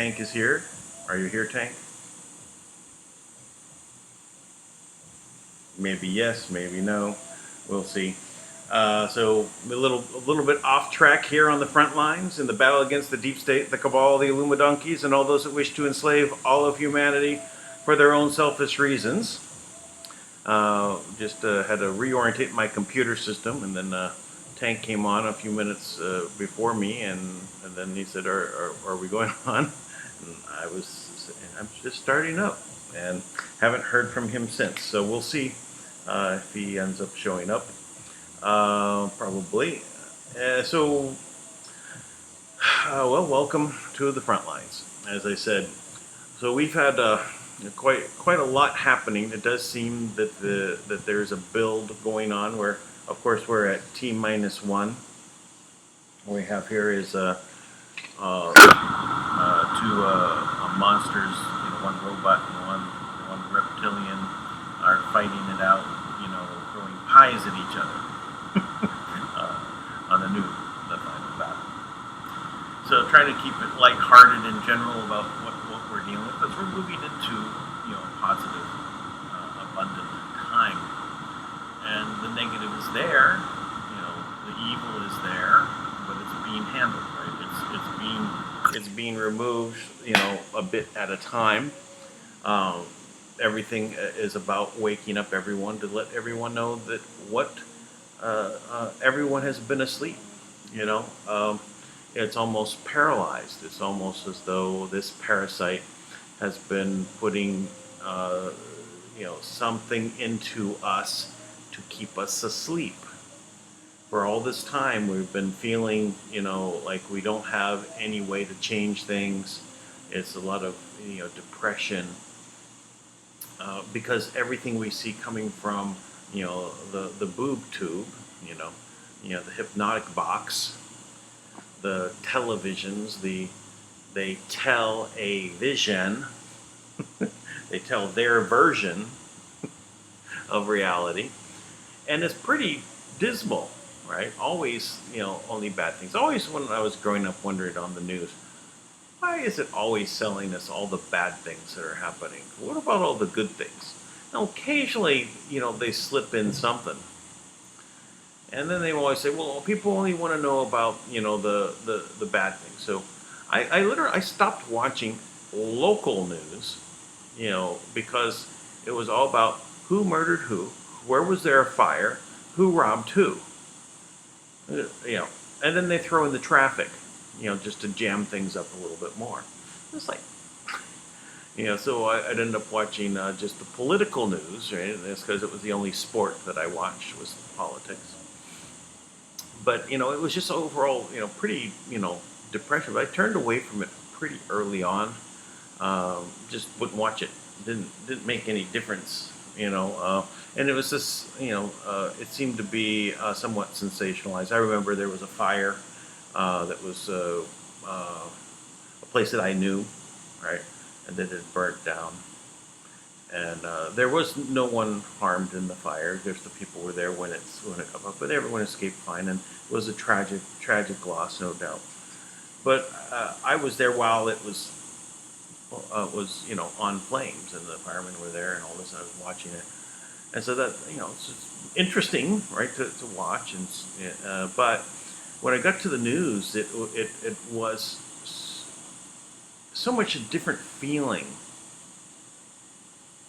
Tank is here. Are you here, Tank? Maybe yes, maybe no. We'll see. So a little bit off track here on the front lines in the battle against the deep state, the cabal, the Illuminati, and all those that wish to enslave all of humanity for their own selfish reasons. Just had to reorientate my computer system, and then Tank came on a few minutes before me, and then he said, "Are we going on?" And I'm just starting up, and haven't heard from him since. So we'll see if he ends up showing up. Probably. Well, welcome to the front lines, as I said. So we've had quite a lot happening. It does seem that there's a build going on where, of course, we're at T-1. What we have here is two monsters, one robot and one reptilian, are fighting it out, throwing pies at each other on the final battle. So try to keep it lighthearted in general about what we're dealing with, but we're moving into positive, abundant time, and the negative is there. The evil is there, but it's being handled, right? It's being removed, a bit at a time. Everything is about waking up everyone to let everyone know that everyone has been asleep. It's almost paralyzed. It's almost as though this parasite has been putting something into us to keep us asleep. For all this time, we've been feeling, like we don't have any way to change things. It's a lot of, depression, because everything we see coming from, the boob tube, the hypnotic box, the televisions, they tell a vision, they tell their version of reality, and it's pretty dismal, right? Always, only bad things. Always, when I was growing up, wondered on the news, why is it always selling us all the bad things that are happening? What about all the good things? Now, occasionally, they slip in something. And then they always say, well, people only want to know about, the bad things. So I stopped watching local news, because it was all about who murdered who, where was there a fire, who robbed who. And then they throw in the traffic, just to jam things up a little bit more. It's like, so I'd end up watching just the political news, right? And that's because it was the only sport that I watched was politics. But, it was just overall, pretty, depressive. I turned away from it pretty early on. Just wouldn't watch it. Didn't make any difference, and it was just, it seemed to be somewhat sensationalized. I remember there was a fire that was a place that I knew, right, and that had burnt down. And there was no one harmed in the fire. There's the people were there when it got up, but everyone escaped fine, and it was a tragic loss, no doubt. But I was there while it was on flames, and the firemen were there, and all this. And I was watching it, and so that it's just interesting, right, to watch. And but when I got to the news, it was so much a different feeling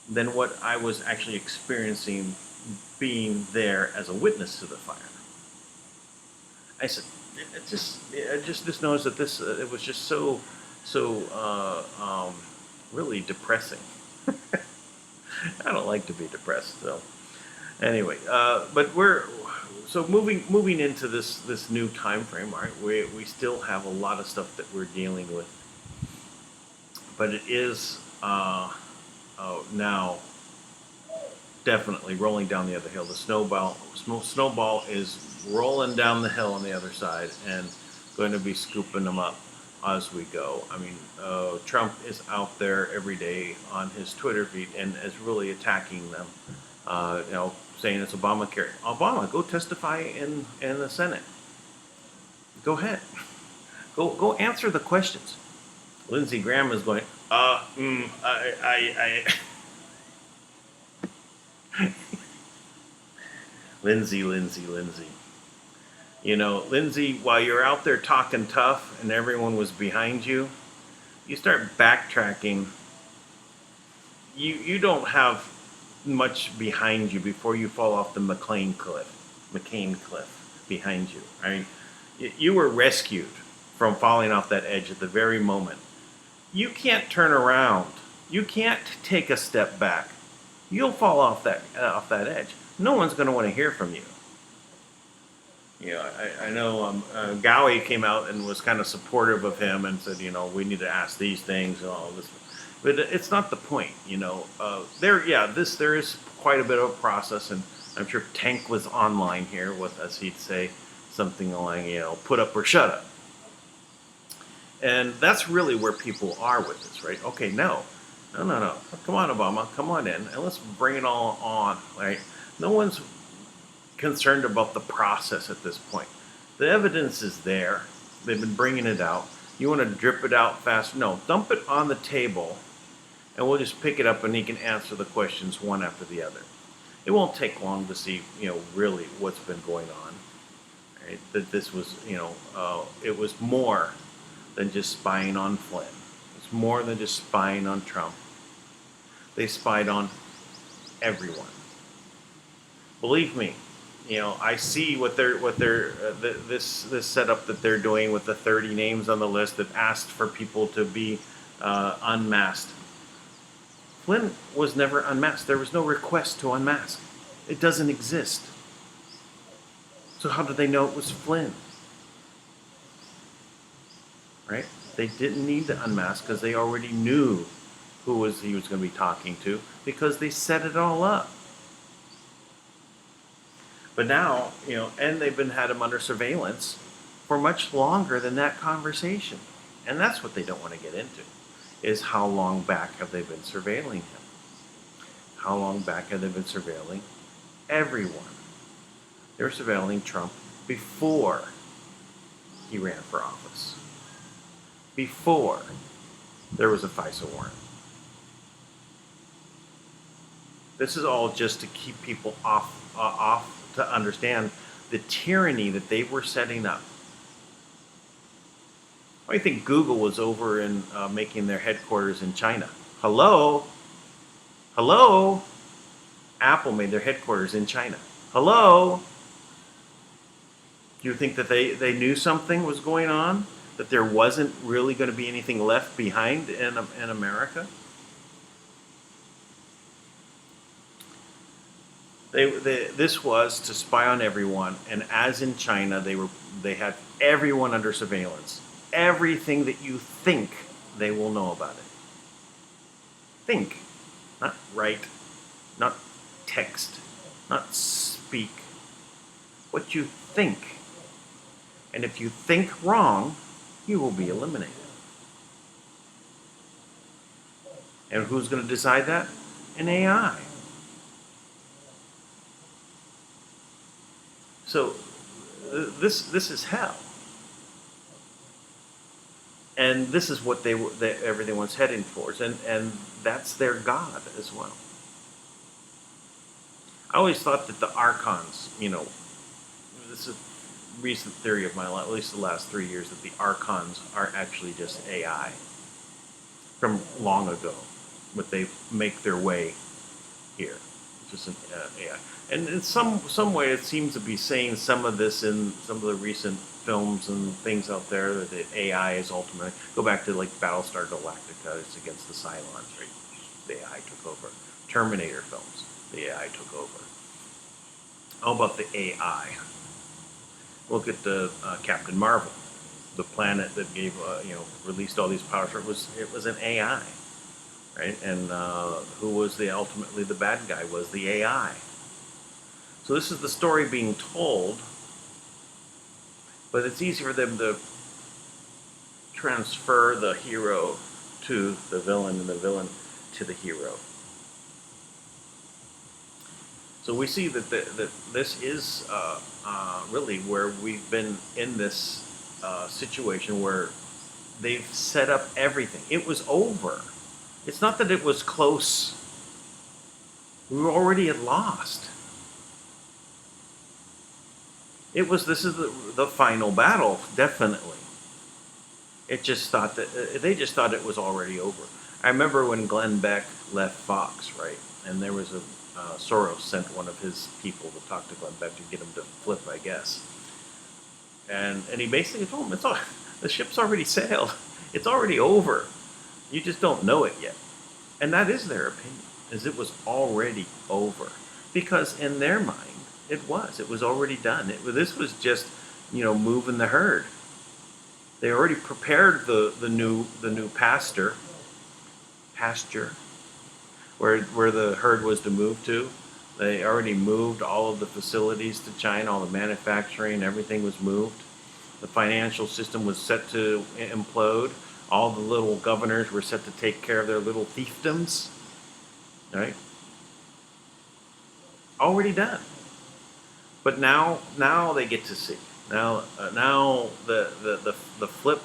than what I was actually experiencing being there as a witness to the fire. I said, I just noticed that this it was just so really depressing. I don't like to be depressed, so anyway. But we're moving into this new time frame. Right, we still have a lot of stuff that we're dealing with, but it is now definitely rolling down the other hill. The snowball is rolling down the hill on the other side, and going to be scooping them up as we go. I mean, Trump is out there every day on his Twitter feed and is really attacking them. Saying it's Obamacare. Obama, go testify in the Senate. Go ahead. Go answer the questions. Lindsey Graham is going, Lindsey, Lindsey, Lindsey. You know, Lindsey, while you're out there talking tough and everyone was behind you, you start backtracking. You don't have much behind you before you fall off the McCain cliff behind you. Right? You were rescued from falling off that edge at the very moment. You can't turn around. You can't take a step back. You'll fall off that edge. No one's going to want to hear from you. You know, I know Gowie came out and was kind of supportive of him and said, you know, we need to ask these things and all this. But it's not the point, you know. There is quite a bit of a process, and I'm sure Tank was online here with us. He'd say something like, you know, put up or shut up. And that's really where people are with this, right? Okay, no. Come on, Obama, come on in, and let's bring it all on, right? No one's concerned about the process at this point. The evidence is there. They've been bringing it out. You want to drip it out fast? No, dump it on the table, and we'll just pick it up, and he can answer the questions one after the other. It won't take long to see, you know, really what's been going on. Right? That this was, you know, it was more than just spying on Flynn. It's more than just spying on Trump. They spied on everyone. Believe me, you know, I see what they're this setup that they're doing with the 30 names on the list that asked for people to be unmasked. Flynn was never unmasked. There was no request to unmask. It doesn't exist. So how did they know it was Flynn? Right? They didn't need to unmask because they already knew he was going to be talking to because they set it all up. But now, you know, and they've had him under surveillance for much longer than that conversation. And that's what they don't want to get into, is how long back have they been surveilling him? How long back have they been surveilling everyone? They were surveilling Trump before he ran for office, before there was a FISA warrant. This is all just to keep people off to understand the tyranny that they were setting up. Why do you think Google was over in making their headquarters in China? Hello? Apple made their headquarters in China. Hello? Do you think that they knew something was going on? That there wasn't really going to be anything left behind in America? This was to spy on everyone, and as in China, they had everyone under surveillance. Everything that you think, they will know about it. Think, not write, not text, not speak. What you think. And if you think wrong, you will be eliminated. And who's going to decide that? An AI. So this is hell, and this is what everything was heading towards, and that's their god as well. I always thought that the archons, you know, this is a recent theory of mine, at least the last 3 years, that the archons are actually just AI from long ago, but they make their way here, just an AI. And in some way, it seems to be saying some of this in some of the recent films and things out there, that the AI is ultimately, go back to like Battlestar Galactica, it's against the Cylons, right? The AI took over. Terminator films, the AI took over. How about the AI? Look at the Captain Marvel, the planet that gave, released all these powers. It was an AI, right? And who was ultimately the bad guy was the AI. So this is the story being told, but it's easy for them to transfer the hero to the villain and the villain to the hero. So we see that this is really where we've been in this situation where They've set up everything. It was over. It's not that it was close. We were already at lost. This is the final battle, definitely. They just thought it was already over. I remember when Glenn Beck left Fox, right? And there was Soros sent one of his people to talk to Glenn Beck to get him to flip, I guess. And he basically told him, the ship's already sailed. It's already over. You just don't know it yet. And that is their opinion, is it was already over. Because in their mind, it was already done. This was just, moving the herd. They already prepared the new pasture, where the herd was to move to. They already moved all of the facilities to China, all the manufacturing, everything was moved. The financial system was set to implode. All the little governors were set to take care of their little fiefdoms, right? Already done. But now they get to see. Now the flip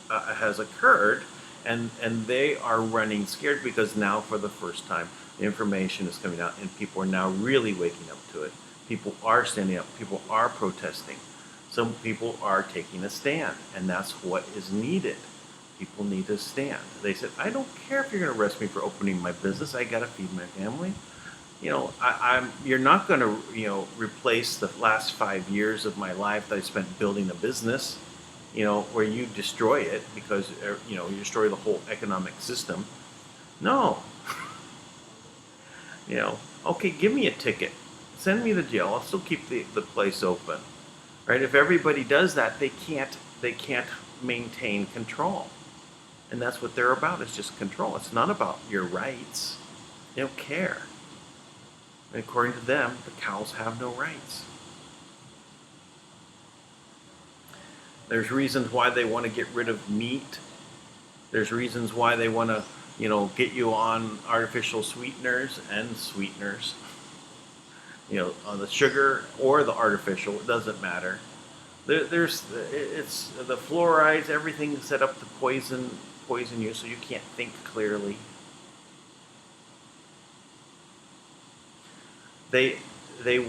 has occurred, and they are running scared because now for the first time the information is coming out, and people are now really waking up to it. People are standing up. People are protesting. Some people are taking a stand, and that's what is needed. People need to stand. They said, I don't care if you're going to arrest me for opening my business. I got to feed my family. You're not going to, replace the last 5 years of my life that I spent building a business, where you destroy it because, you destroy the whole economic system. No. Okay, give me a ticket. Send me to jail. I'll still keep the place open. Right? If everybody does that, they can't maintain control. And that's what they're about, is just control. It's not about your rights. They don't care. And according to them, the cows have no rights. There's reasons why they want to get rid of meat. There's reasons why they want to, get you on artificial sweeteners and sweeteners. On the sugar or the artificial, it doesn't matter. It's the fluorides, everything set up to poison you so you can't think clearly. They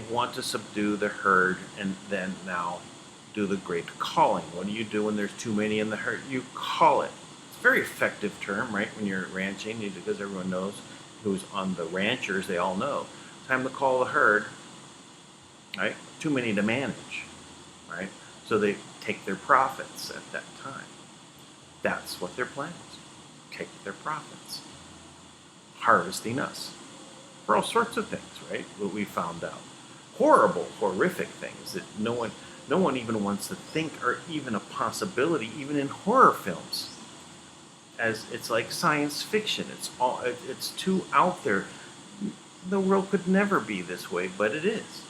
want to subdue the herd and then now do the great calling. What do you do when there's too many in the herd? You call it. It's a very effective term, right, when you're ranching, because everyone knows who's on the ranchers. They all know. Time to call the herd, right? Too many to manage, right? So they take their profits at that time. That's what their plan is. Take their profits. Harvesting us. For all sorts of things, right? What we found out. Horrible, horrific things that no one even wants to think are even a possibility, even in horror films. As it's like science fiction. It's too out there. The world could never be this way, but it is.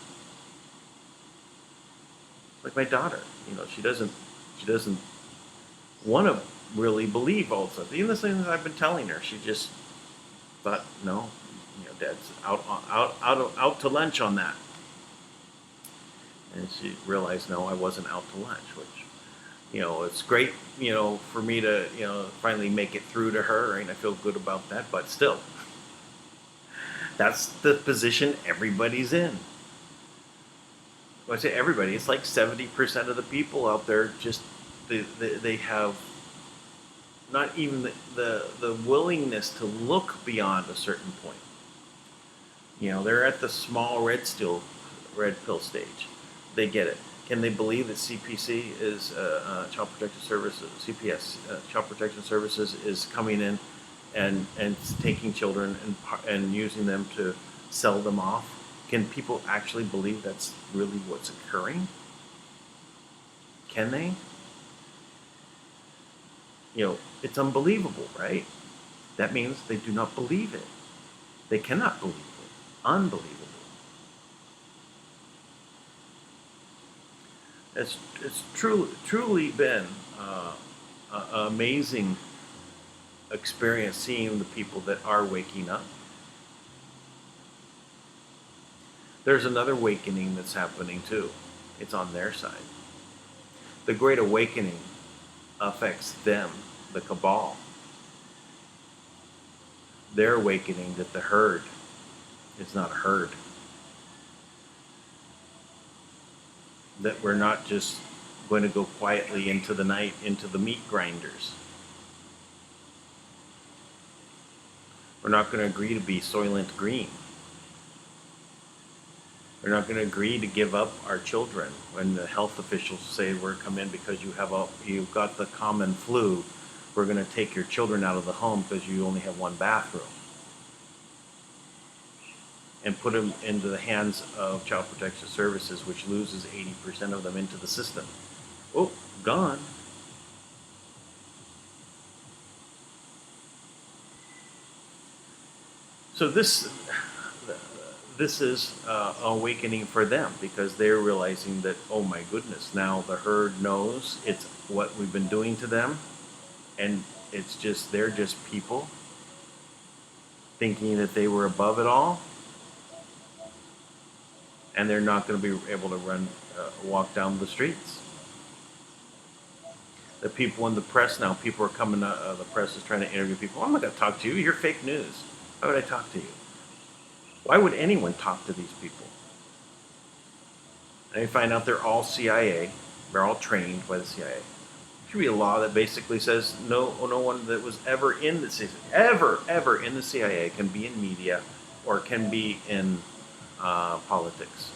Like my daughter, she doesn't want to really believe all of this. Even the things I've been telling her, she just thought, no, Dad's out to lunch on that. And she realized, no, I wasn't out to lunch, which, it's great, for me to, finally make it through to her, and I feel good about that, but still, that's the position everybody's in. When I say everybody, it's like 70% of the people out there they have not even the willingness to look beyond a certain point. They're at the small red pill stage. They get it. Can they believe that CPC is Child Protective Services, CPS, Child Protection Services is coming in and taking children and using them to sell them off? Can people actually believe that's really what's occurring? Can they? It's unbelievable, right? That means they do not believe it. They cannot believe it. Unbelievable. It's truly been an amazing experience seeing the people that are waking up. There's another awakening that's happening too. It's on their side. The Great Awakening affects them the cabal. They're awakening that the herd is not a herd. That we're not just going to go quietly into the night, into the meat grinders. We're not going to agree to be Soylent Green. We're not going to agree to give up our children when the health officials say we're come in because you've got the common flu. We're going to take your children out of the home because you only have one bathroom, and put them into the hands of Child Protection Services, which loses 80% of them into the system. Oh, gone. So this is awakening for them, because they're realizing that, oh my goodness, now the herd knows it's what we've been doing to them, and it's just, they're just people thinking that they were above it all, and they're not going to be able to walk down the streets. The people in the press now, people are coming, the press is trying to interview people. I'm not going to talk to you, you're fake news. Why would I talk to you? Why would anyone talk to these people? And you find out they're all CIA. They're all trained by the CIA. There should be a law that basically says no one that was ever in the CIA, ever in the CIA can be in media or can be in politics.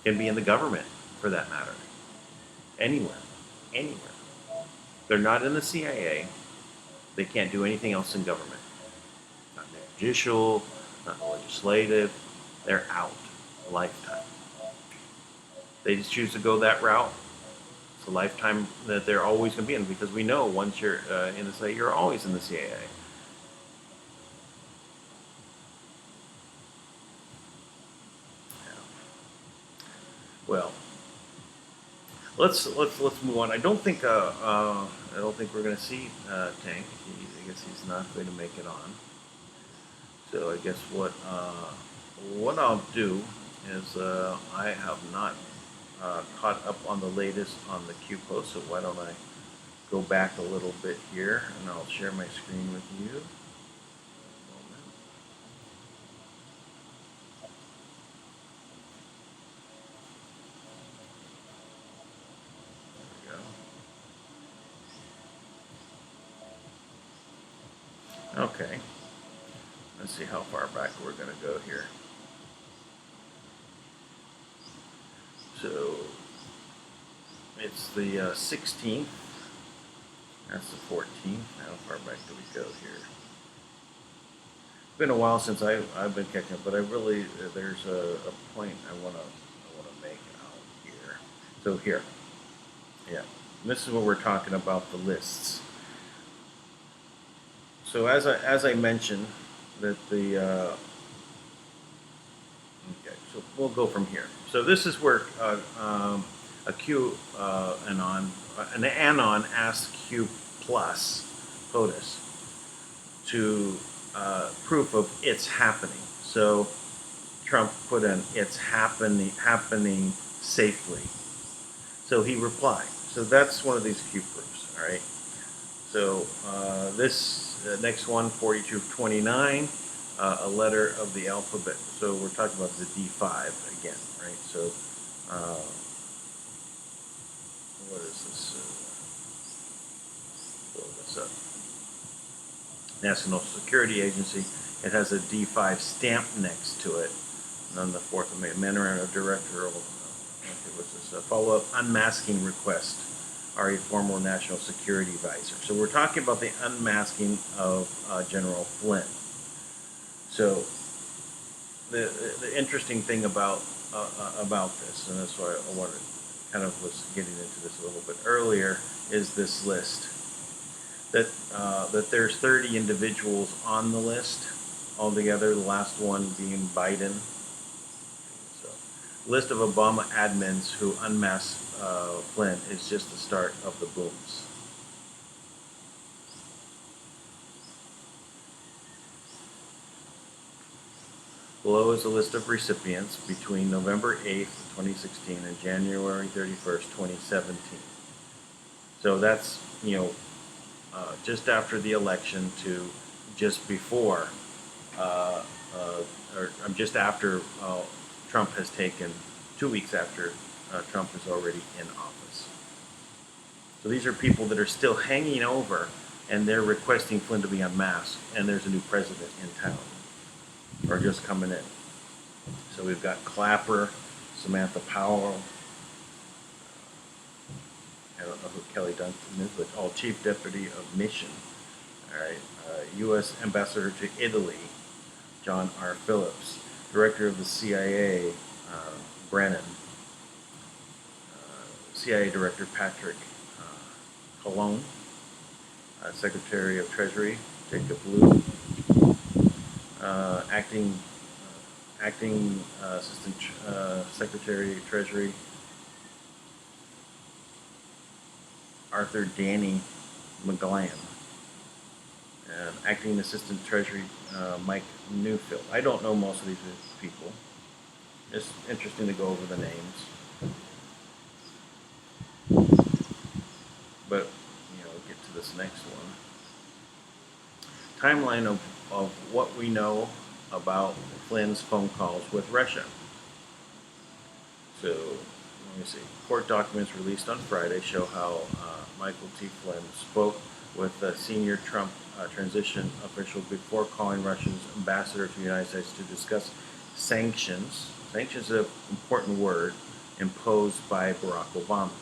Can be in the government, for that matter. Anywhere. They're not in the CIA. They can't do anything else in government. Not judicial, not legislative. They're out a lifetime. They just choose to go that route. It's a lifetime that they're always going to be in, because we know once you're in the CIA, you're always in the CIA. Well, let's move on. I don't think we're going to see Tank. I guess he's not going to make it on. So I guess what I'll do is I have not caught up on the latest on the Q post. So why don't I go back a little bit here, and I'll share my screen with you. Okay, let's see how far back we're going to go here. So it's the 16th, that's the 14th. How far back do we go here? It's been a while since I've been catching up, but I really, there's a point I want to make out here. So here, yeah, this is what we're talking about, the lists. So as I mentioned, that the okay, so we'll go from here. So this is where an anon asked Q plus POTUS to proof of it's happening. So Trump put in it's happening safely. So he replied. So that's one of these Q proofs. All right. So this next one, 4229, a letter of the alphabet. So we're talking about the D5 again, right? So what is this? Pull this up. National Security Agency. It has a D5 stamp next to it. And on the 4th of May, memorandum of director. Okay, what's this? A follow-up unmasking request. Are a former national security advisor. So we're talking about the unmasking of General Flynn. So the interesting thing about this, and that's why I wanted, kind of was getting into this a little bit earlier, is this list. That there's 30 individuals on the list altogether. The last one being Biden. So, list of Obama admins who unmasked Flynn is just the start of the booms. Below is a list of recipients between November 8th, 2016 and January 31st, 2017. So that's, just after the election to just before, or just after Trump has taken, 2 weeks after Trump is already in office. So these are people that are still hanging over, and they're requesting Flynn to be unmasked, and there's a new president in town, or just coming in. So we've got Clapper, Samantha Powell, I don't know who Kelly Duncan is, but Chief Deputy of Mission. All right, U.S. Ambassador to Italy, John R. Phillips, Director of the CIA, Brennan, CIA Director Patrick Qanon, Secretary of Treasury Jacob Lew, acting Assistant Secretary of Treasury Arthur Danny McGlan, and Acting Assistant Treasury Mike Newfield. I don't know most of these people. It's interesting to go over the names. But, get to this next one. Timeline of what we know about Flynn's phone calls with Russia. So, let me see. Court documents released on Friday show how Michael T. Flynn spoke with a senior Trump transition official before calling Russia's ambassador to the United States to discuss sanctions. Sanctions is an important word imposed by Barack Obama.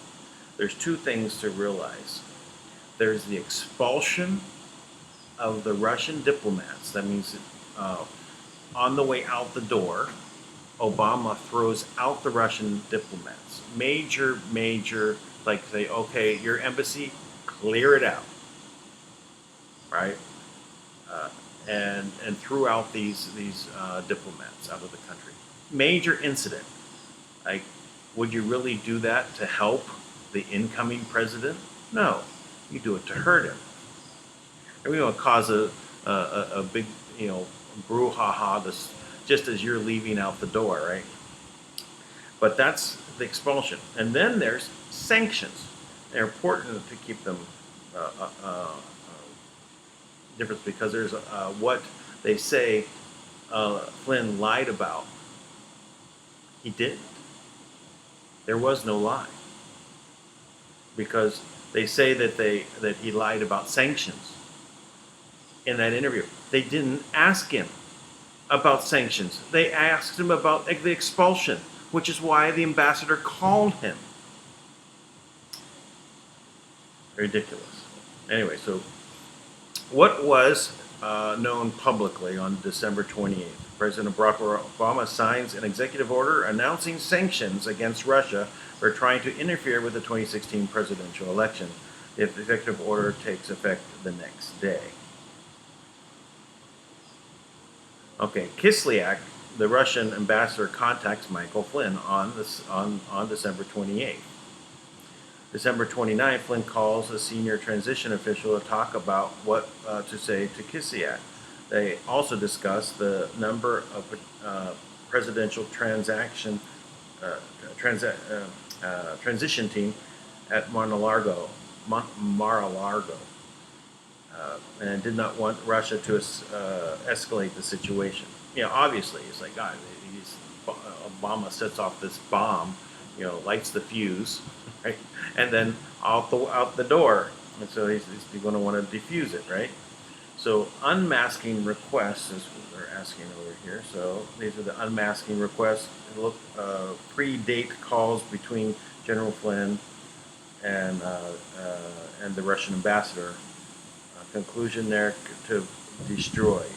There's two things to realize. There's the expulsion of the Russian diplomats. That means on the way out the door, Obama throws out the Russian diplomats. Major, like say, okay, your embassy, clear it out, right? And threw out these diplomats out of the country. Major incident. Like, would you really do that to help the incoming president? No, you do it to hurt him. And we're going to cause a big, brouhaha this just as you're leaving out the door, right? But that's the expulsion. And then there's sanctions. They're important to keep them different, because there's what they say Flynn lied about. He didn't. There was no lie. Because they say that he lied about sanctions in that interview. They didn't ask him about sanctions. They asked him about the expulsion, which is why the ambassador called him. Ridiculous. Anyway, so what was known publicly on December 28th? President Barack Obama signs an executive order announcing sanctions against Russia for trying to interfere with the 2016 presidential election. The executive order takes effect the next day. Okay, Kislyak, the Russian ambassador, contacts Michael Flynn on December 28th. December 29th, Flynn calls a senior transition official to talk about what to say to Kislyak. They also discuss the number of presidential transition team at Mar-a-Lago, and did not want Russia to escalate the situation. Obviously, it's like, God, Obama sets off this bomb, lights the fuse, right? And then out the door, and so he's going to want to defuse it, right? So unmasking requests is what they're asking over here. So these are the unmasking requests. Look, predate calls between General Flynn and the Russian ambassador. Conclusion there to destroyed.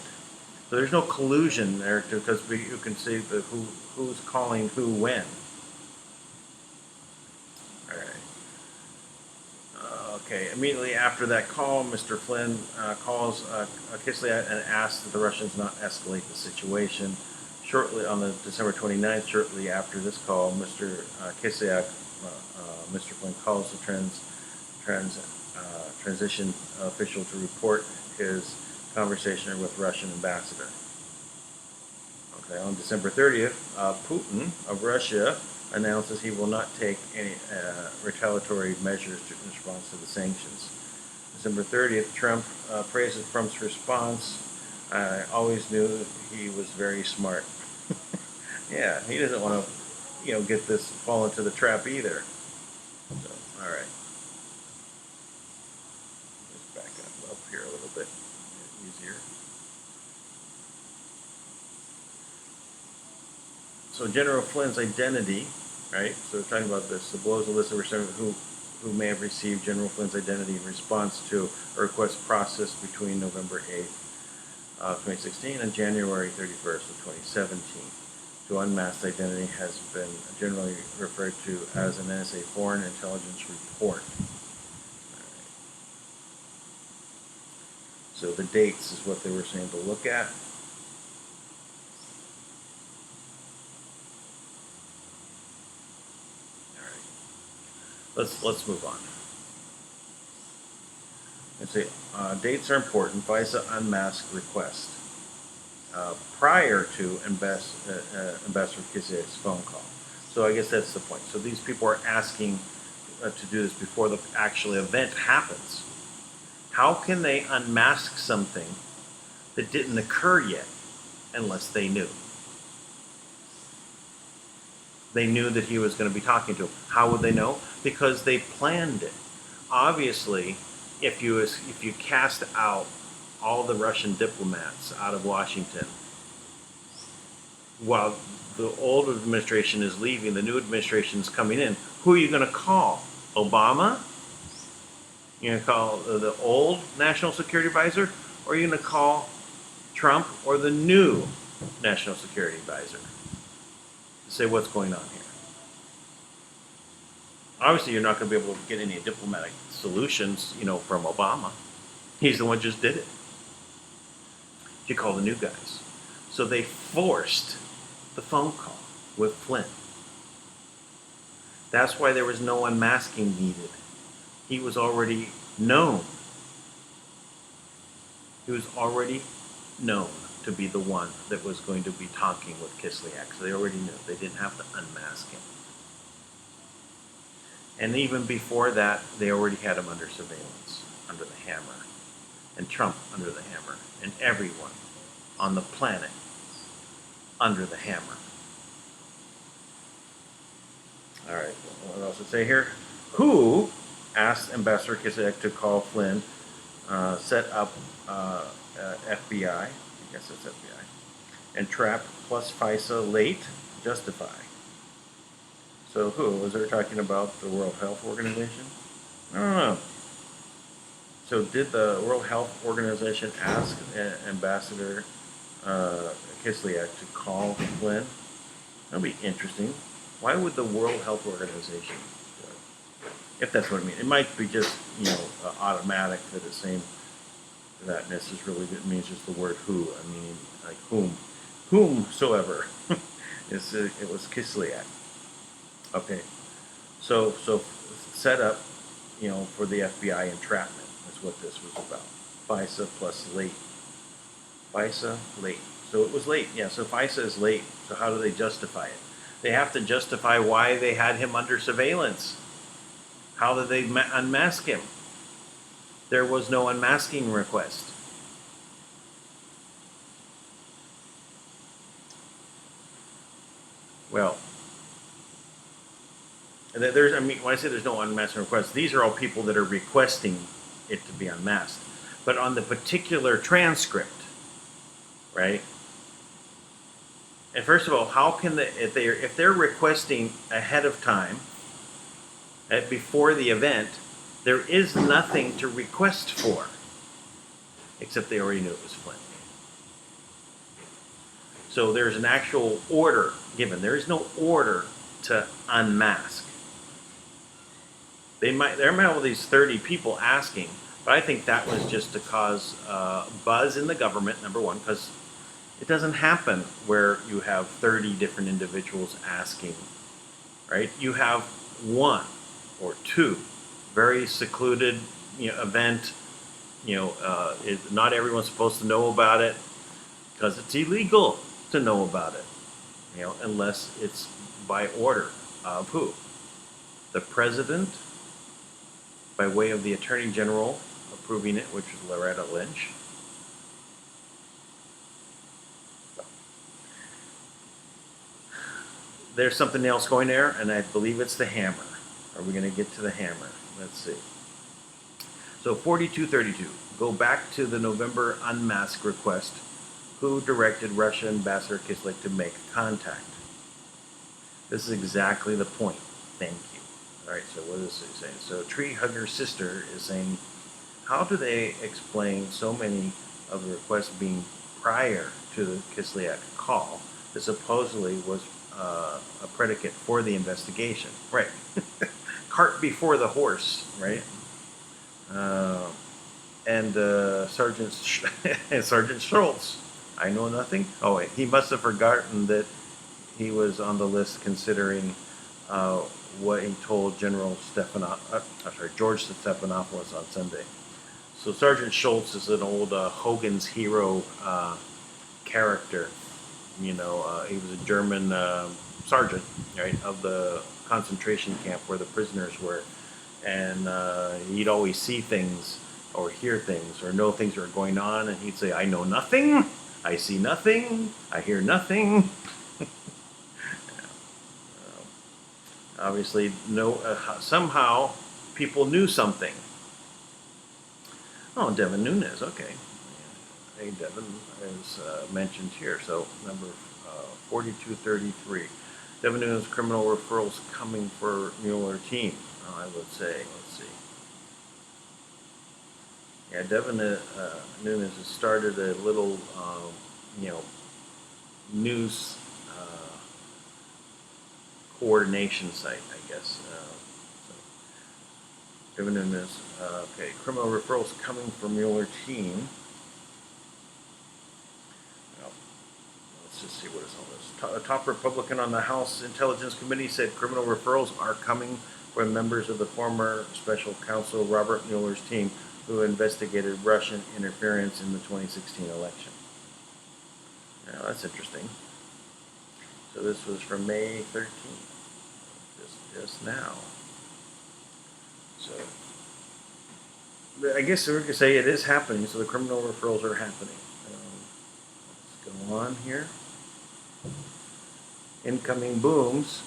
So there's no collusion there, because you can see who's calling who when. All right. Okay. Immediately after that call, Mr. Flynn calls Kislyak and asks that the Russians not escalate the situation. Shortly on the December 29th, shortly after this call, Mr. Kislyak, Mr. Flynn calls the transition official to report his conversation with Russian ambassador. On December 30th, Putin of Russia announces he will not take any retaliatory measures in response to the sanctions. December 30th, Trump praises Trump's response. I always knew he was very smart. Yeah, he doesn't want to, get this fall into the trap either. So, all right. Let's back up here a little bit easier. So General Flynn's identity, right? So we're talking about this. The below is a list of who may have received General Flynn's identity in response to a request processed between November 8th of 2016 and January 31st of 2017. To unmasked identity has been generally referred to as an NSA Foreign Intelligence Report. Right. So the dates is what they were saying to look at. Let's move on. Let's see. Dates are important. FISA unmasked request prior to Ambassador Kisiak's phone call. So I guess that's the point. So these people are asking to do this before the actual event happens. How can they unmask something that didn't occur yet unless they knew? They knew that he was going to be talking to him. How would they know? Because they planned it. Obviously, if you cast out all the Russian diplomats out of Washington, while the old administration is leaving, the new administration is coming in, who are you going to call? Obama? You're going to call the old National Security Advisor? Or are you going to call Trump or the new National Security Advisor? Say what's going on here. Obviously, you're not going to be able to get any diplomatic solutions, from Obama. He's the one who just did it. You call the new guys. So they forced the phone call with Flynn. That's why there was no unmasking needed. He was already known. He was already known to be the one that was going to be talking with Kislyak. So they already knew. They didn't have to unmask him. And even before that, they already had him under surveillance, under the hammer. And Trump under the hammer. And everyone on the planet under the hammer. All right, what else to say here? Who asked Ambassador Kislyak to call Flynn, set up FBI, I guess it's FBI, and trap plus FISA late, justify. So who? Was there talking about the World Health Organization? I don't know. So did the World Health Organization ask Ambassador Kislyak to call Flynn? That'd be interesting. Why would the World Health Organization do it? If that's what it means. It might be just, automatic that it's saying that necessarily means just the word who. I mean, like whomsoever. It was Kislyak. Okay, so set up, for the FBI entrapment is what this was about. FISA plus late. FISA late. So it was late. Yeah. So FISA is late. So how do they justify it? They have to justify why they had him under surveillance. How did they unmask him? There was no unmasking request. Well, when I say there's no unmasking request, these are all people that are requesting it to be unmasked. But on the particular transcript, right? And first of all, how can if they're requesting ahead of time, before the event, there is nothing to request for, except they already knew it was Flynn. So there's an actual order given. There is no order to unmask. There might have all these 30 people asking, but I think that was just to cause buzz in the government, number one, because it doesn't happen where you have 30 different individuals asking, right? You have one or two very secluded event. Not everyone's supposed to know about it because it's illegal. to know about it, unless it's by order of who? The president, by way of the Attorney General approving it, which is Loretta Lynch. There's something else going there, and I believe it's the hammer. Are we going to get to the hammer? Let's see. So 4232, go back to the November unmask request. Who directed Russia Ambassador Kislyak to make contact? This is exactly the point. Thank you. All right, so what is he saying? So Tree Hugger's sister is saying, how do they explain so many of the requests being prior to the Kislyak call that supposedly was a predicate for the investigation? Right. Cart before the horse, right? Sergeant Sergeant Schultz, I know nothing. Oh wait, he must have forgotten that he was on the list, considering what he told General George Stephanopoulos on Sunday. So Sergeant Schultz is an old Hogan's Hero character. He was a German sergeant, right, of the concentration camp where the prisoners were, and he'd always see things or hear things or know things are going on, and he'd say, I know nothing, I see nothing, I hear nothing. Obviously, somehow people knew something. Oh, Devin Nunes, okay. Hey, Devin is mentioned here. So number 4233. Devin Nunes, criminal referrals coming for Mueller team. I would say, let's see. Yeah, Devin Nunes has started a little, news coordination site, I guess. Devin Nunes, okay, criminal referrals coming from Mueller team. Let's just see what is all this. A top Republican on the House Intelligence Committee said criminal referrals are coming from members of the former special counsel Robert Mueller's team who investigated Russian interference in the 2016 election. Now, that's interesting. So this was from May 13th, just now. So I guess we could say it is happening, so the criminal referrals are happening. Let's go on here. Incoming booms,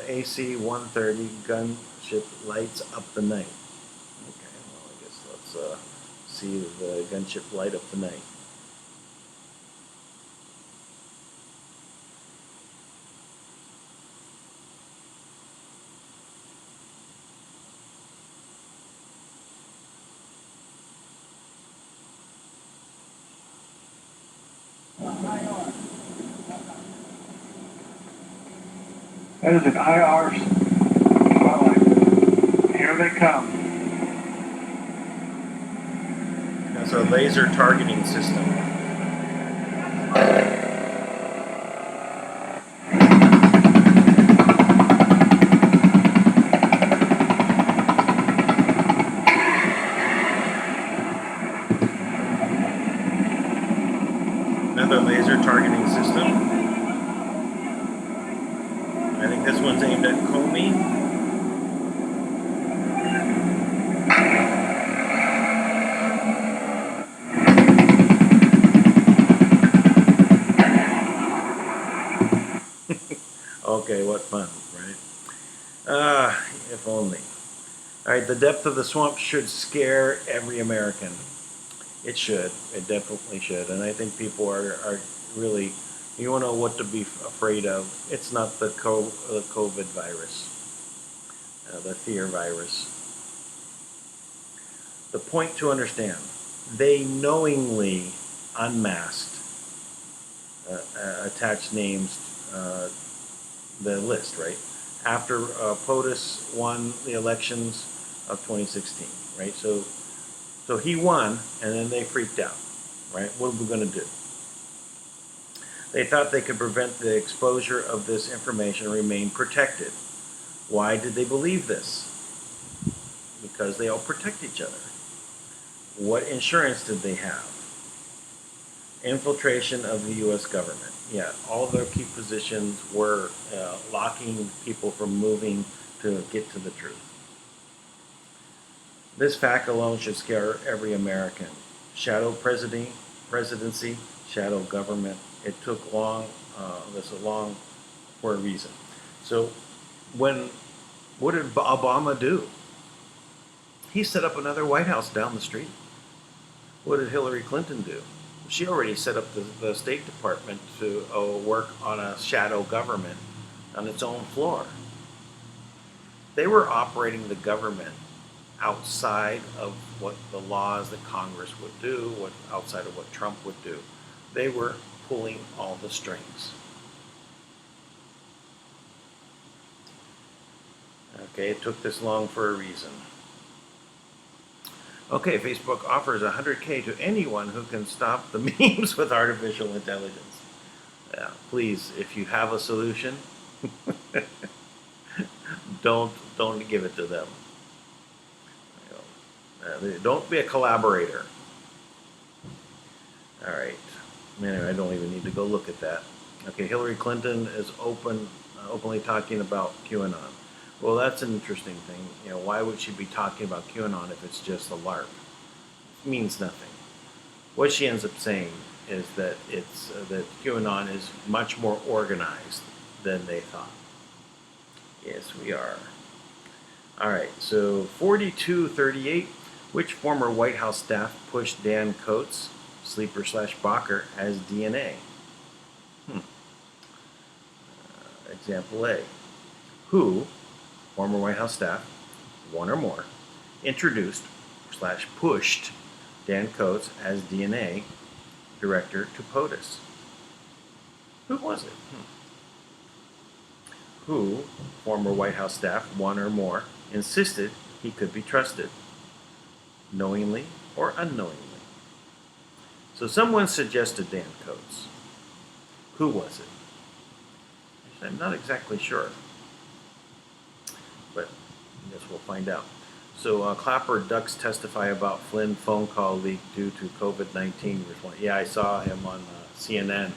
AC-130 gunship lights up the night. Okay, well, I guess let's see the gunship light up the night. That is an IR spotlight. Here they come. That's a laser targeting system. Another laser targeting system. I think this one's aimed at Comey. Okay, what fun, right? If only. All right, the depth of the swamp should scare every American. It should. It definitely should. And I think people are really... You want to know what to be afraid of. It's not the COVID virus, the fear virus. The point to understand, they knowingly unmasked, attached names, the list, right? After POTUS won the elections of 2016, right? So he won, and then they freaked out, right? What are we going to do? They thought they could prevent the exposure of this information and remain protected. Why did they believe this? Because they all protect each other. What insurance did they have? Infiltration of the U.S. government. Yeah, all their key positions were locking people from moving to get to the truth. This fact alone should scare every American. Shadow presidency, shadow government. It took long, this long for a reason. So what did Obama do? He set up another White House down the street. What did Hillary Clinton do? She already set up the State Department to work on a shadow government on its own floor. They were operating the government outside of what the laws that Congress would do, outside of what Trump would do. They were pulling all the strings. Okay, it took this long for a reason. Okay, Facebook offers $100K to anyone who can stop the memes with artificial intelligence. Yeah, please, if you have a solution, don't give it to them. Don't be a collaborator. All right. Anyway, I don't even need to go look at that. Okay, Hillary Clinton is openly talking about QAnon. Well, that's an interesting thing. You know, why would she be talking about QAnon if it's just a LARP? It means nothing. What she ends up saying is that that QAnon is much more organized than they thought. Yes, we are. All right. So 4238. Which former White House staff pushed Dan Coates, sleeper/Bacher, as DNA? Example A. Who, former White House staff, one or more, introduced/pushed Dan Coates as DNA director to POTUS? Who was it? Who, former White House staff, one or more, insisted he could be trusted? Knowingly or unknowingly? So someone suggested Dan Coates. Who was it? Actually, I'm not exactly sure, but I guess we'll find out. So Clapper ducks testify about Flynn phone call leak due to COVID-19 response. Yeah, I saw him on CNN.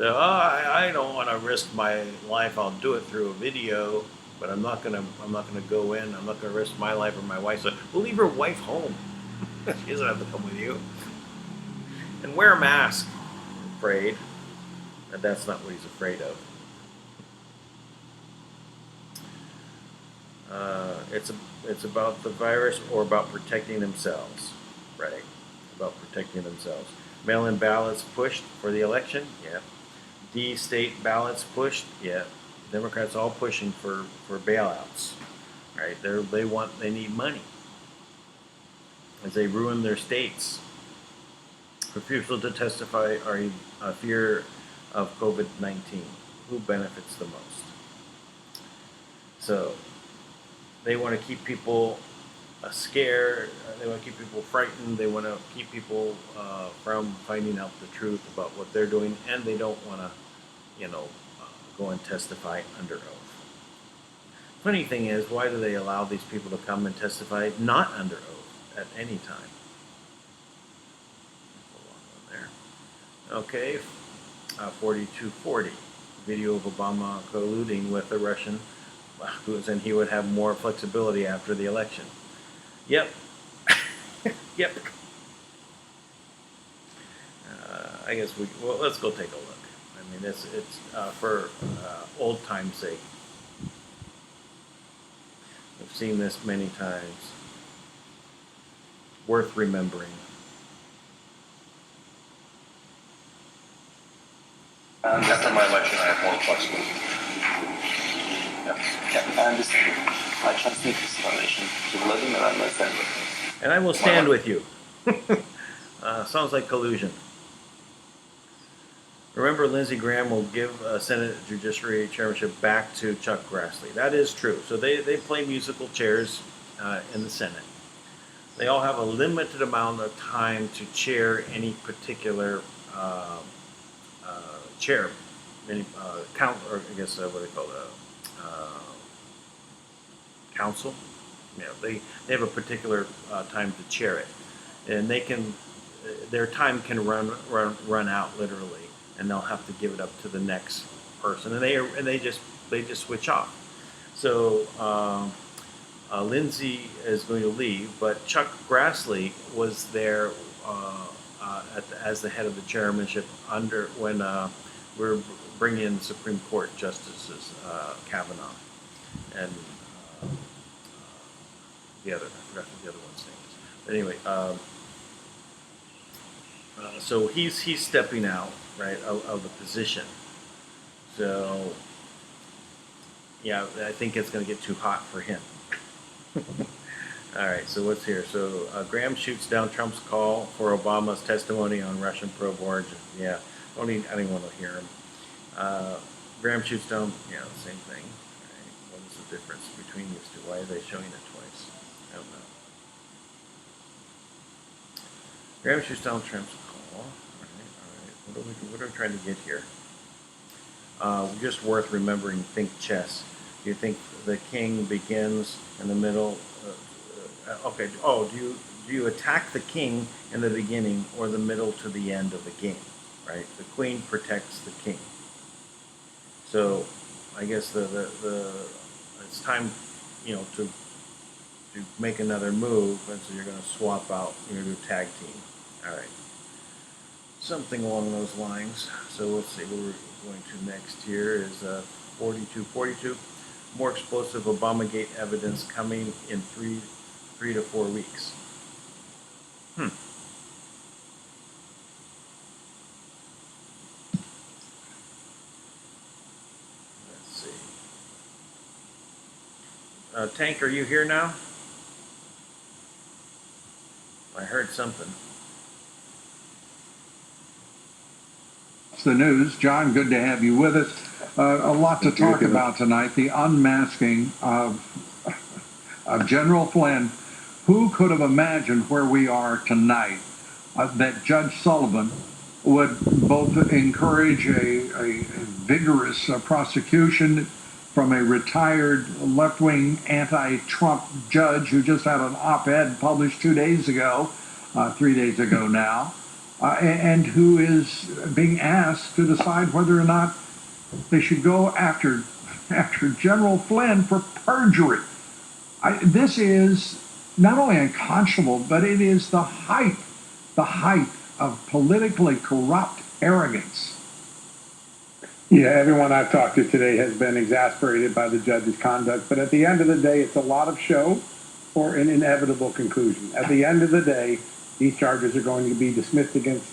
I don't want to risk my life. I'll do it through a video, but I'm not gonna go in. I'm not gonna risk my life or my wife's life. We'll leave her wife home. She doesn't have to come with you. And wear a mask. I'm afraid. And that's not what he's afraid of. It's about the virus or about protecting themselves, right? About protecting themselves. Mail-in ballots pushed for the election, yeah. D-state ballots pushed, yeah. Democrats all pushing for bailouts, right? They need money as they ruin their states. Refusal to testify are a fear of COVID-19. Who benefits the most? So they want to keep people scared. They want to keep people frightened. They want to keep people from finding out the truth about what they're doing, and they don't want to, go and testify under oath. Funny thing is, why do they allow these people to come and testify not under oath at any time? Okay, 4240, video of Obama colluding with the Russian, and he would have more flexibility after the election. Yep. Yep. I guess let's go take a look. I mean, it's for old time's sake. We've seen this many times. Worth remembering. After my election, I have more flexibility. Yeah, I understand. I transmit this information to Vladimir and my family. And I will stand with you. Sounds like collusion. Remember, Lindsey Graham will give Senate Judiciary Chairmanship back to Chuck Grassley. That is true. So they play musical chairs in the Senate. They all have a limited amount of time to chair any particular chair, any or I guess what they call it, council. Yeah, they have a particular time to chair it, and they can their time can run out literally, and they'll have to give it up to the next person, and they just switch off. So Lindsay is going to leave, but Chuck Grassley was there as the head of the chairmanship when we're bringing in Supreme Court justices, Kavanaugh and the other, I forgot what the other one's name is. But anyway, so he's stepping out, right, of the position. So yeah, I think it's going to get too hot for him. All right, so what's here? So Graham shoots down Trump's call for Obama's testimony on Russian probe origin. Yeah, I didn't want to hear him. Graham shoots down, yeah, the same thing. Right. What is the difference between these two? Why are they showing it twice? I don't know. Graham shoots down Trump's call. All right. What are we trying to get here? Just worth remembering. Think chess. Do you think the king begins in the middle? Okay. Oh, do you attack the king in the beginning or the middle to the end of the game? Right. The queen protects the king. So, I guess it's time, to make another move, and so you're going to swap out. You're going to do tag team. All right. Something along those lines. So let's see what we're going to next here is 42. More explosive Obamagate evidence coming in 3 to 4 weeks. Let's see. Tank, are you here now? I heard something. It's the news. John, good to have you with us. A lot to talk about tonight. The unmasking of General Flynn. Who could have imagined where we are tonight? That Judge Sullivan would both encourage a vigorous prosecution from a retired left-wing anti-Trump judge who just had an op-ed published 3 days ago now, and who is being asked to decide whether or not they should go after General Flynn for perjury. This is not only unconscionable, but it is the height of politically corrupt arrogance. Yeah, everyone I've talked to today has been exasperated by the judge's conduct, but at the end of the day, it's a lot of show for an inevitable conclusion. At the end of the day, these charges are going to be dismissed against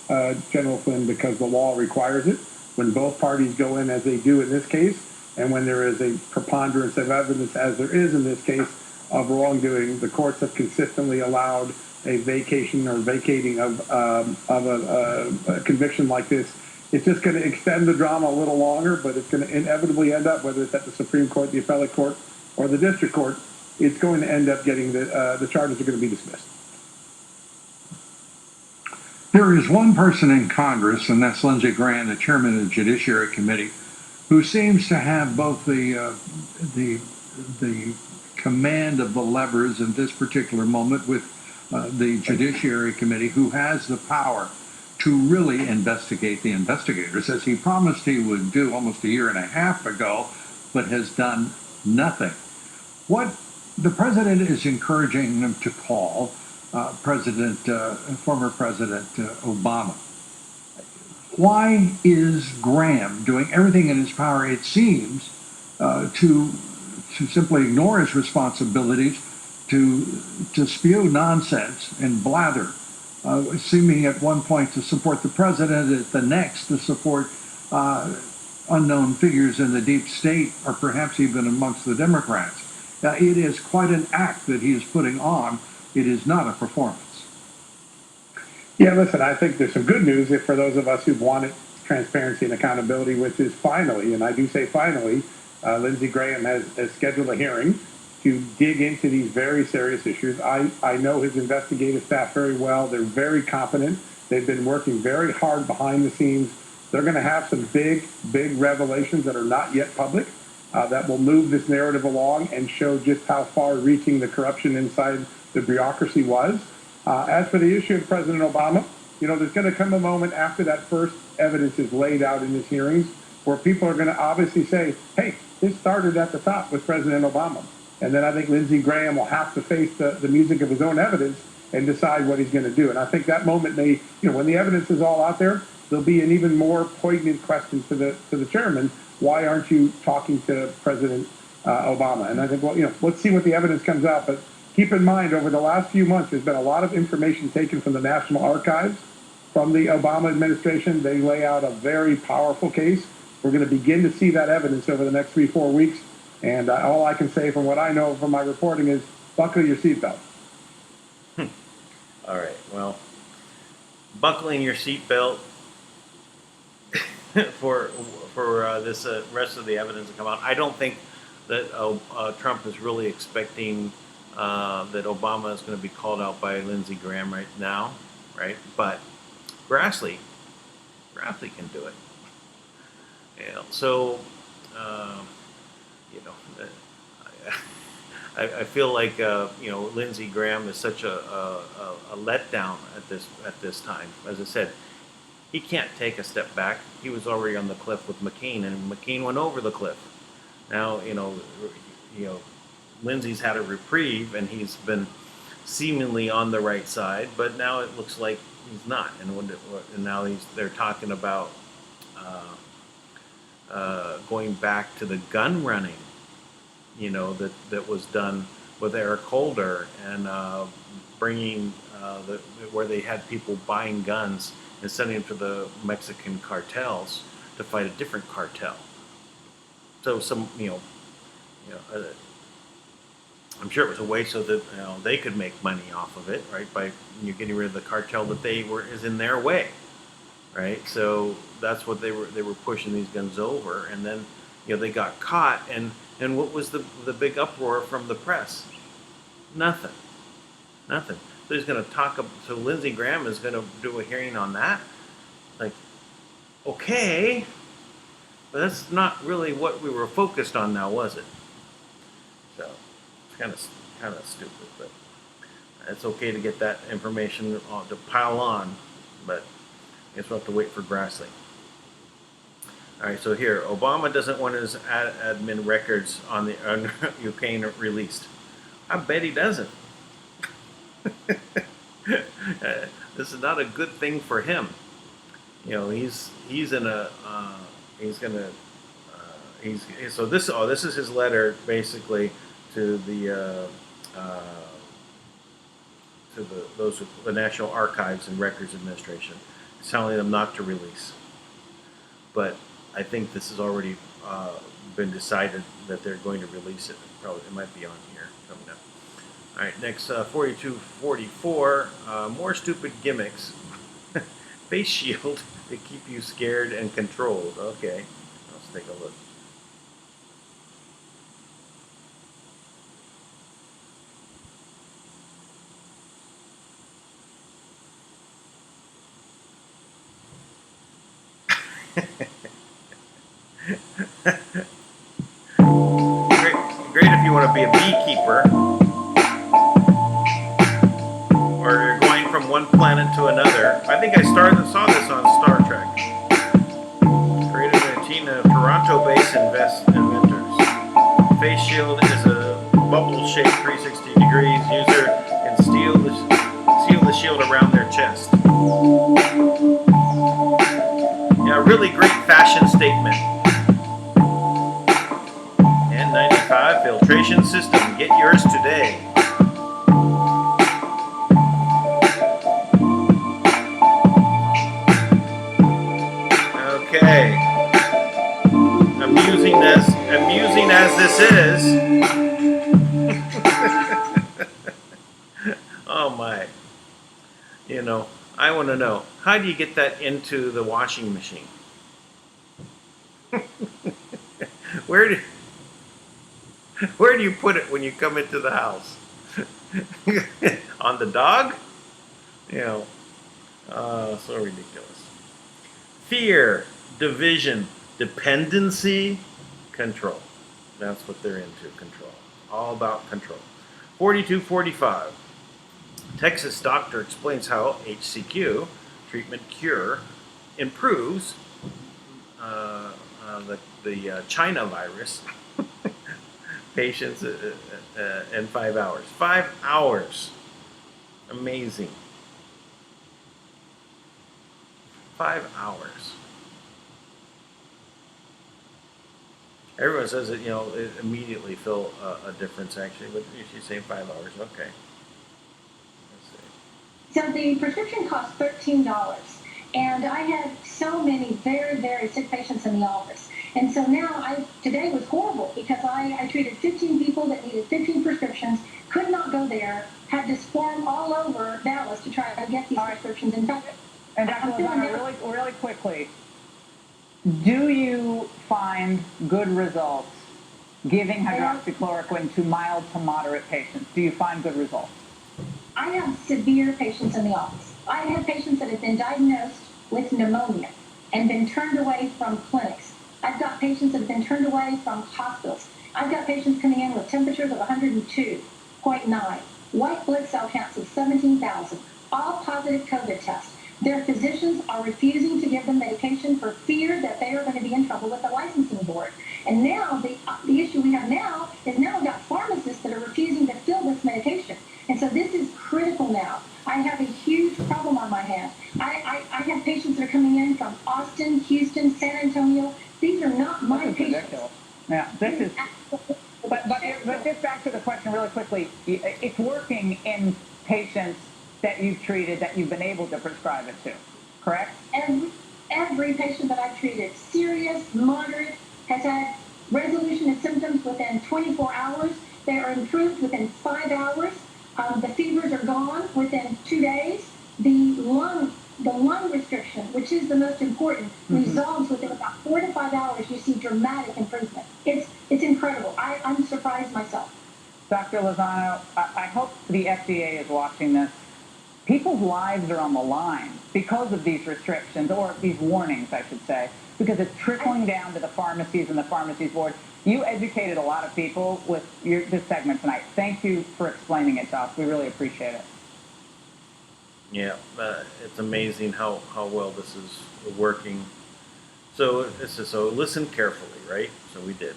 General Flynn because the law requires it. When both parties go in as they do in this case, and when there is a preponderance of evidence, as there is in this case, of wrongdoing, the courts have consistently allowed a vacating of a conviction like this. It's just going to extend the drama a little longer, but it's going to inevitably end up, whether it's at the Supreme Court, the appellate court, or the district court, it's going to end up getting the charges are going to be dismissed. There is one person in Congress, and that's Lindsey Graham, the chairman of the Judiciary Committee, who seems to have both the command of the levers in this particular moment with the Judiciary Committee, who has the power to really investigate the investigators, as he promised he would do almost a year and a half ago, but has done nothing. What the president is encouraging them to call former President Obama. Why is Graham doing everything in his power, it seems, to simply ignore his responsibilities, to spew nonsense and blather, seeming at one point to support the president, at the next to support unknown figures in the deep state, or perhaps even amongst the Democrats? It is quite an act that he is putting on. It is not a performance. Yeah, listen, I think there's some good news for those of us who've wanted transparency and accountability, which is finally, and I do say finally, Lindsey Graham has scheduled a hearing to dig into these very serious issues. I know his investigative staff very well. They're very competent. They've been working very hard behind the scenes. They're going to have some big revelations that are not yet public that will move this narrative along and show just how far-reaching the corruption inside the bureaucracy was. As for the issue of President Obama, there's going to come a moment after that first evidence is laid out in his hearings where people are going to obviously say, hey, this started at the top with President Obama. And then I think Lindsey Graham will have to face the music of his own evidence and decide what he's going to do. And I think that moment may, when the evidence is all out there, there'll be an even more poignant question to the chairman. Why aren't you talking to President Obama? And I think, well, let's see what the evidence comes out. But keep in mind, over the last few months, there's been a lot of information taken from the National Archives, from the Obama administration. They lay out a very powerful case. We're going to begin to see that evidence over the next 3-4 weeks. And all I can say from what I know from my reporting is buckle your seatbelt. All right, well, buckling your seatbelt for this rest of the evidence to come out. I don't think that Trump is really expecting that Obama is going to be called out by Lindsey Graham right now, right? But Grassley can do it. So I feel like Lindsey Graham is such a letdown at this time. As I said, he can't take a step back. He was already on the cliff with McCain, and McCain went over the cliff. Now Lindsey's had a reprieve, and he's been seemingly on the right side, but now it looks like he's not. And now they're talking about going back to the gun running, that was done with Eric Holder, and bringing where they had people buying guns and sending them to the Mexican cartels to fight a different cartel. So I'm sure it was a way so that they could make money off of it, right? By getting rid of the cartel that is in their way, right? So that's what they were pushing these guns over, and then they got caught, and what was the big uproar from the press? Nothing. So he's going to talk. So Lindsey Graham is going to do a hearing on that. Like, okay, but that's not really what we were focused on now, was it? So it's kind of stupid, but it's okay to get that information to pile on. But I guess we'll have to wait for Grassley. All right, so here, Obama doesn't want his admin records on Ukraine released. I bet he doesn't. This is not a good thing for him. He's in a so this is his letter basically to the National Archives and Records Administration. He's telling them not to release, but I think this has already been decided that they're going to release it. It might be on here coming up. All right, next 4244, more stupid gimmicks. Face shield to keep you scared and controlled. Okay, let's take a look. Great if you want to be a beekeeper, or you're going from one planet to another. I think I saw this on Star Trek. Created by a team of Toronto-based inventors. Face shield is a bubble-shaped 360 degrees. User can seal the shield around their chest. Yeah, really great fashion statement. N95 filtration system. Get yours today. Okay. Amusing as this is. Oh my. I want to know, how do you get that into the washing machine? Where do you put it when you come into the house? On the dog? So ridiculous. Fear, division, dependency, control. That's what they're into, control. All about control. 4245. Texas doctor explains how HCQ treatment cure improves the China virus patients in 5 hours. 5 hours. Amazing. 5 hours. Everyone says that, it immediately feel a difference actually, but she's saying 5 hours. Okay. Let's see. So the prescription cost $13, and I had so many very, very sick patients in the office. And so now today was horrible because I treated 15 people that needed 15 prescriptions, could not go there, had to swarm all over Dallas to try to get these prescriptions. In fact, and Dr. Lozano, really quickly, do you find good results giving hydroxychloroquine to mild to moderate patients? Do you find good results? I have severe patients in the office. I have patients that have been diagnosed with pneumonia and been turned away from clinics. I've got patients that have been turned away from hospitals. I've got patients coming in with temperatures of 102.9, white blood cell counts of 17,000, all positive COVID tests. Their physicians are refusing to give them medication for fear that they are going to be in trouble with the licensing board. And now the issue we have now is we've got pharmacists that are refusing to fill this medication. And so this is critical now. I have a huge problem on my hands. I have patients that are coming in from Austin, Houston, San Antonio. These are not my patients. Ridiculous. Yeah, this is. But just back to the question really quickly. It's working in patients that you've treated, that you've been able to prescribe it to, correct? Every patient that I've treated, serious, moderate, has had resolution of symptoms within 24 hours. They are improved within 5 hours. The fevers are gone within 2 days. The lung restriction, which is the most important, resolves within about 4 to 5 hours. You see dramatic improvement. It's incredible. I'm surprised myself. Dr. Lozano, I hope the FDA is watching this. People's lives are on the line because of these restrictions, or these warnings, I should say, because it's trickling down to the pharmacies and the pharmacies board. You educated a lot of people with this segment tonight. Thank you for explaining it to us. We really appreciate it. Yeah, it's amazing how well this is working. So listen carefully, right? So we did.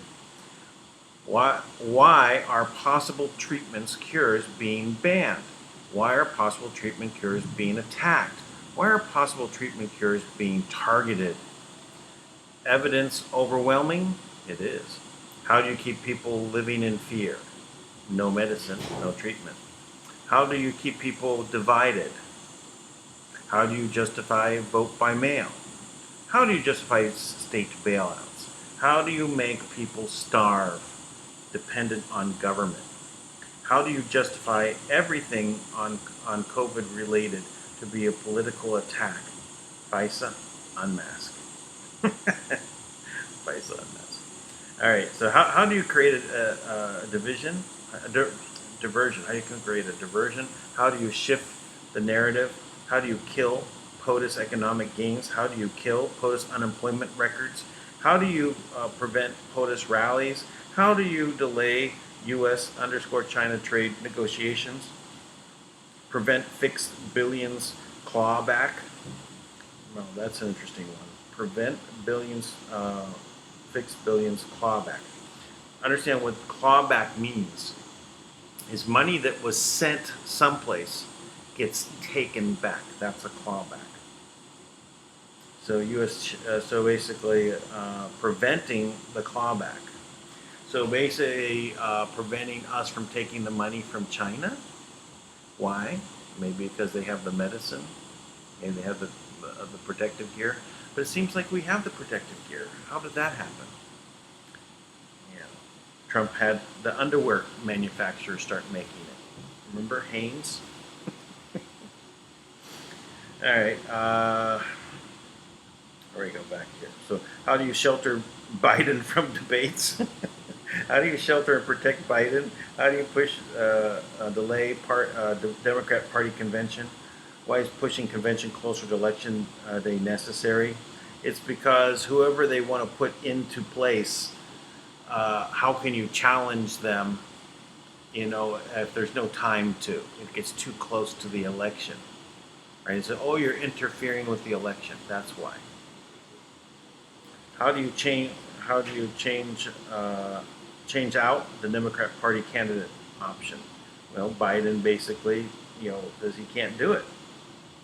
Why are possible treatments, cures being banned? Why are possible treatment cures being attacked? Why are possible treatment cures being targeted? Evidence overwhelming? It is. How do you keep people living in fear? No medicine, no treatment. How do you keep people divided? How do you justify vote by mail? How do you justify state bailouts? How do you make people starve, dependent on government? How do you justify everything on COVID related to be a political attack? FISA, unmask. FISA, unmask. All right, so how do you create a diversion? How do you create a diversion? How do you shift the narrative? How do you kill POTUS economic gains? How do you kill POTUS unemployment records? How do you prevent POTUS rallies? How do you delay US_China trade negotiations? Prevent fixed billions clawback? Well, that's an interesting one. Prevent billions, fixed billions clawback. Understand what clawback means. Is money that was sent someplace gets taken back. That's a clawback. So so basically preventing the clawback. So basically preventing us from taking the money from China. Why? Maybe because they have the medicine. Maybe they have the protective gear. But it seems like we have the protective gear. How did that happen? Yeah. Trump had the underwear manufacturers start making it. Remember Hanes? All right. Where do we go back here? So how do you shelter Biden from debates? How do you shelter and protect Biden? How do you push delay the Democrat Party convention? Why is pushing convention closer to election day necessary? It's because whoever they want to put into place, how can you challenge them, if there's no time to? It gets too close to the election. right? So, oh, you're interfering with the election. That's why. How do you change? How do you change out the Democrat Party candidate option? Well, Biden basically, says he can't do it.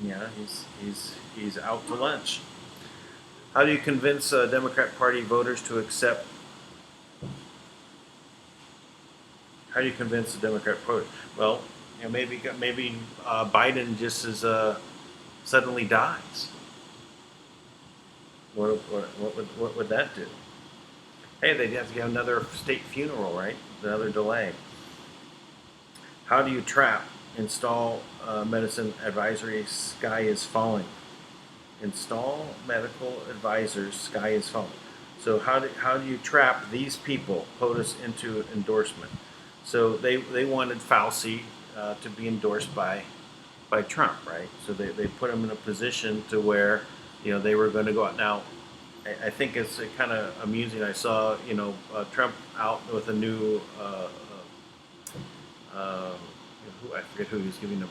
Yeah, he's out to lunch. How do you convince Democrat Party voters to accept? How do you convince the Democrat Party? Well, maybe Biden just suddenly dies. What would that do? Hey, they'd have to get another state funeral, right? Another delay. How do you install medicine advisory, sky is falling? Install medical advisors, sky is falling. So how do you trap these people, POTUS, into endorsement? So they wanted Fauci to be endorsed by Trump, right? So they put him in a position to where they were going to go out. Now, I think it's kind of amusing. I saw Trump out with a new I forget who he was giving a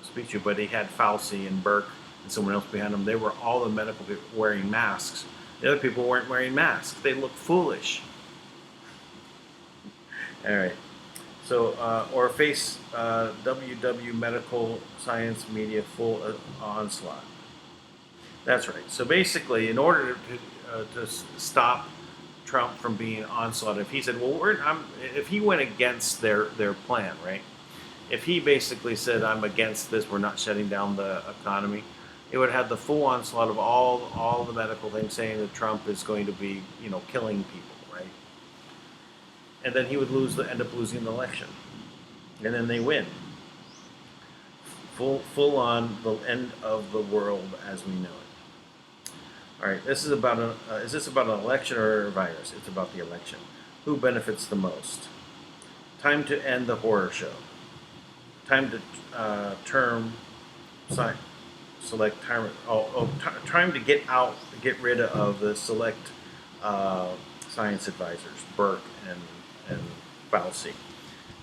speech to, but he had Fauci and Burke and someone else behind him. They were all the medical people wearing masks. The other people weren't wearing masks. They looked foolish. All right. So, or face WW medical science media full onslaught. That's right. So basically, in order to stop Trump from being onslaught, if he said, well, if he went against their plan, right? If he basically said, I'm against this, we're not shutting down the economy, it would have the full onslaught of all the medical things saying that Trump is going to be, killing people, right? And then he would end up losing the election. And then they win. Full on the end of the world as we know it. All right, this is about is this about an election or a virus? It's about the election. Who benefits the most? Time to end the horror show. Time to select time to get rid of the select science advisors, Burke and Fauci,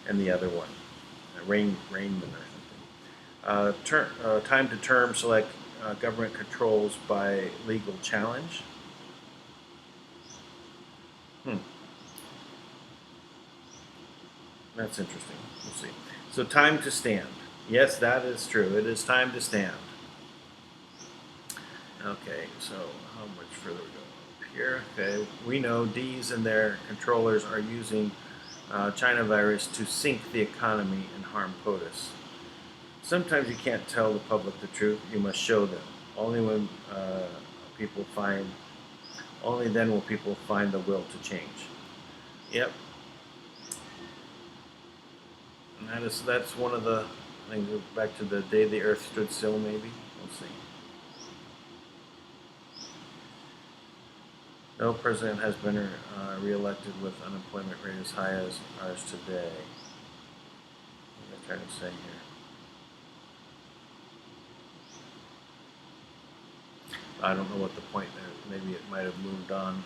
and the other one, Rainman or something. Time to term select government controls by legal challenge. That's interesting. We'll see. So time to stand. Yes, that is true. It is time to stand. Okay, so how much further we go up here? Okay, we know D's and their controllers are using China virus to sink the economy and harm POTUS. Sometimes you can't tell the public the truth. You must show them. Only then will people find the will to change. Yep. And that's one of the, I think, back to the day the earth stood still, maybe. We'll see. No president has been reelected with unemployment rate as high as ours today. What am I trying to say here? I don't know what the point there. Maybe it might have moved on.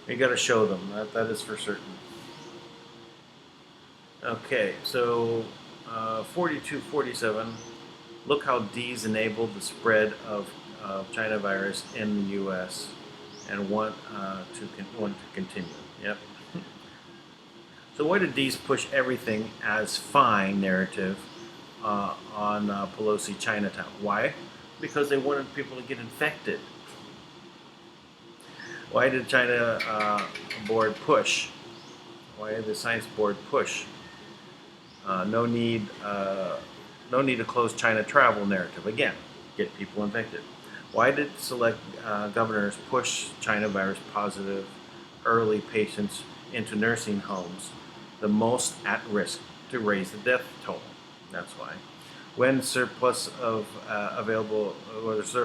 You got to show them. That is for certain. Okay, so 4247. Look how D's enabled the spread of China virus in the U.S. and want to continue. Yep. So why did D's push everything as fine narrative on Pelosi Chinatown? Why? Because they wanted people to get infected. Why did China board push? Why did the science board push? No need to close China travel narrative. Again, get people infected. Why did select governors push China virus positive early patients into nursing homes, the most at risk, to raise the death toll? That's why. When surplus of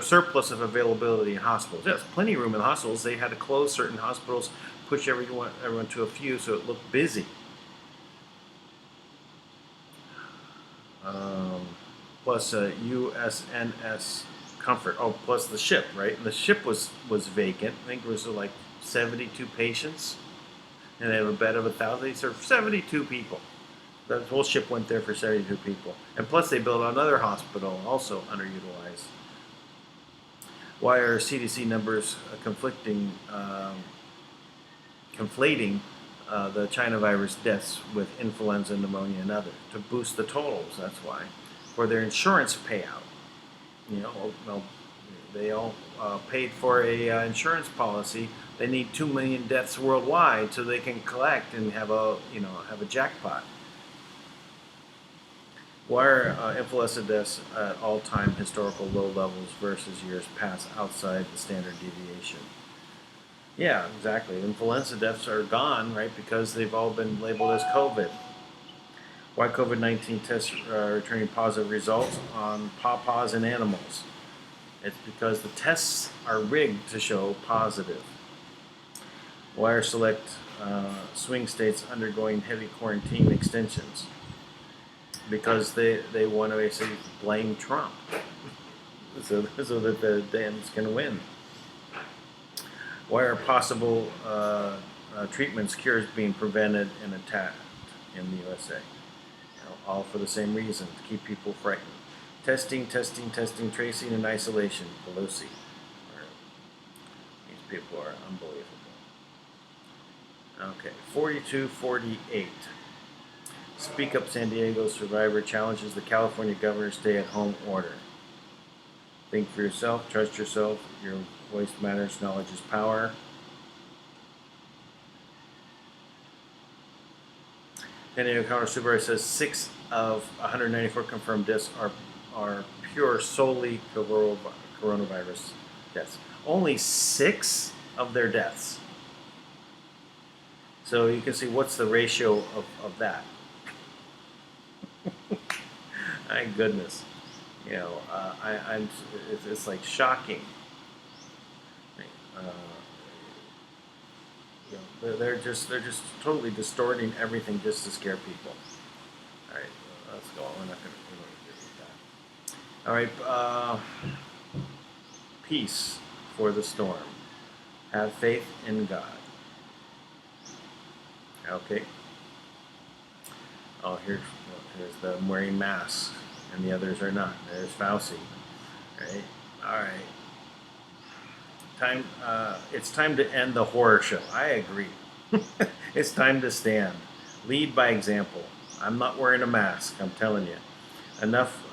surplus of availability in hospitals. Yes, plenty of room in the hospitals. They had to close certain hospitals, push everyone to a few, so it looked busy. Plus USNS Comfort. Oh, plus the ship, right? And the ship was vacant. I think it was like 72 patients, and they have a bed of 1,000. They served 72 people. The whole ship went there for 72 people. And plus they built another hospital, also underutilized. Why are CDC numbers conflating the China virus deaths with influenza, pneumonia, and others? To boost the totals, that's why. For their insurance payout. You know, well, they all paid for a insurance policy. They need 2 million deaths worldwide so they can collect and have a jackpot. Why are influenza deaths at all-time historical low levels versus years past outside the standard deviation? Yeah, exactly. Influenza deaths are gone, right, because they've all been labeled as COVID. Why COVID-19 tests are returning positive results on pawpaws in animals? It's because the tests are rigged to show positive. Why are select swing states undergoing heavy quarantine extensions? Because they want to basically blame Trump so that the Dems can win. Why are possible treatments, cures being prevented and attacked in the USA? All for the same reason, to keep people frightened. Testing, tracing, and isolation. Pelosi. These people are unbelievable. Okay, 4248. Speak Up San Diego survivor challenges the California governor's stay-at-home order. Think for yourself, trust yourself, your voice matters, knowledge is power. San Diego County Supervisor says 6 of 194 confirmed deaths are pure solely coronavirus deaths. Only 6 of their deaths. So you can see what's the ratio of that. My goodness, you know, it's like shocking. You know, they're just totally distorting everything just to scare people. All right, let's go. We're not going to do that. All right, peace for the storm. Have faith in God. Okay. Oh, here's the wearing masks, and the others are not. There's Fauci. Right? All right. It's time to end the horror show. I agree. It's time to stand. Lead by example. I'm not wearing a mask. I'm telling you. Enough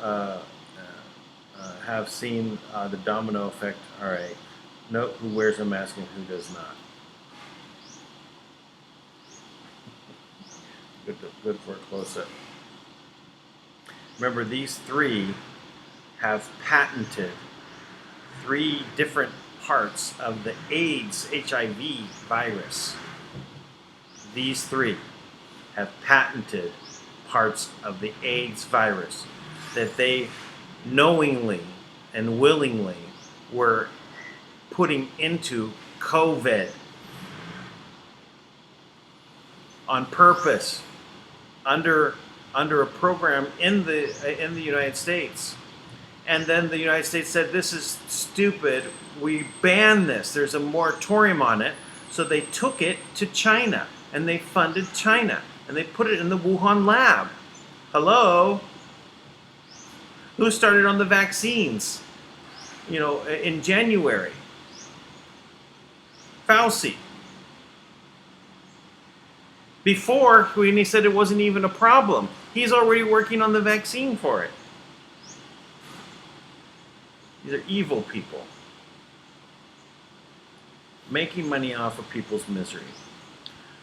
have seen the domino effect. All right. Note who wears a mask and who does not. Good for a close-up. Remember, these 3 have patented 3 different parts of the AIDS, HIV virus. These 3 have patented parts of the AIDS virus that they knowingly and willingly were putting into COVID on purpose under a program in the United States. And then the United States said, this is stupid, we ban this, there's a moratorium on it. So they took it to China, and they funded China, and they put it in the Wuhan lab. Hello? Who started on the vaccines? You know, in January? Fauci. Before, when he said it wasn't even a problem, he's already working on the vaccine for it. These are evil people. Making money off of people's misery.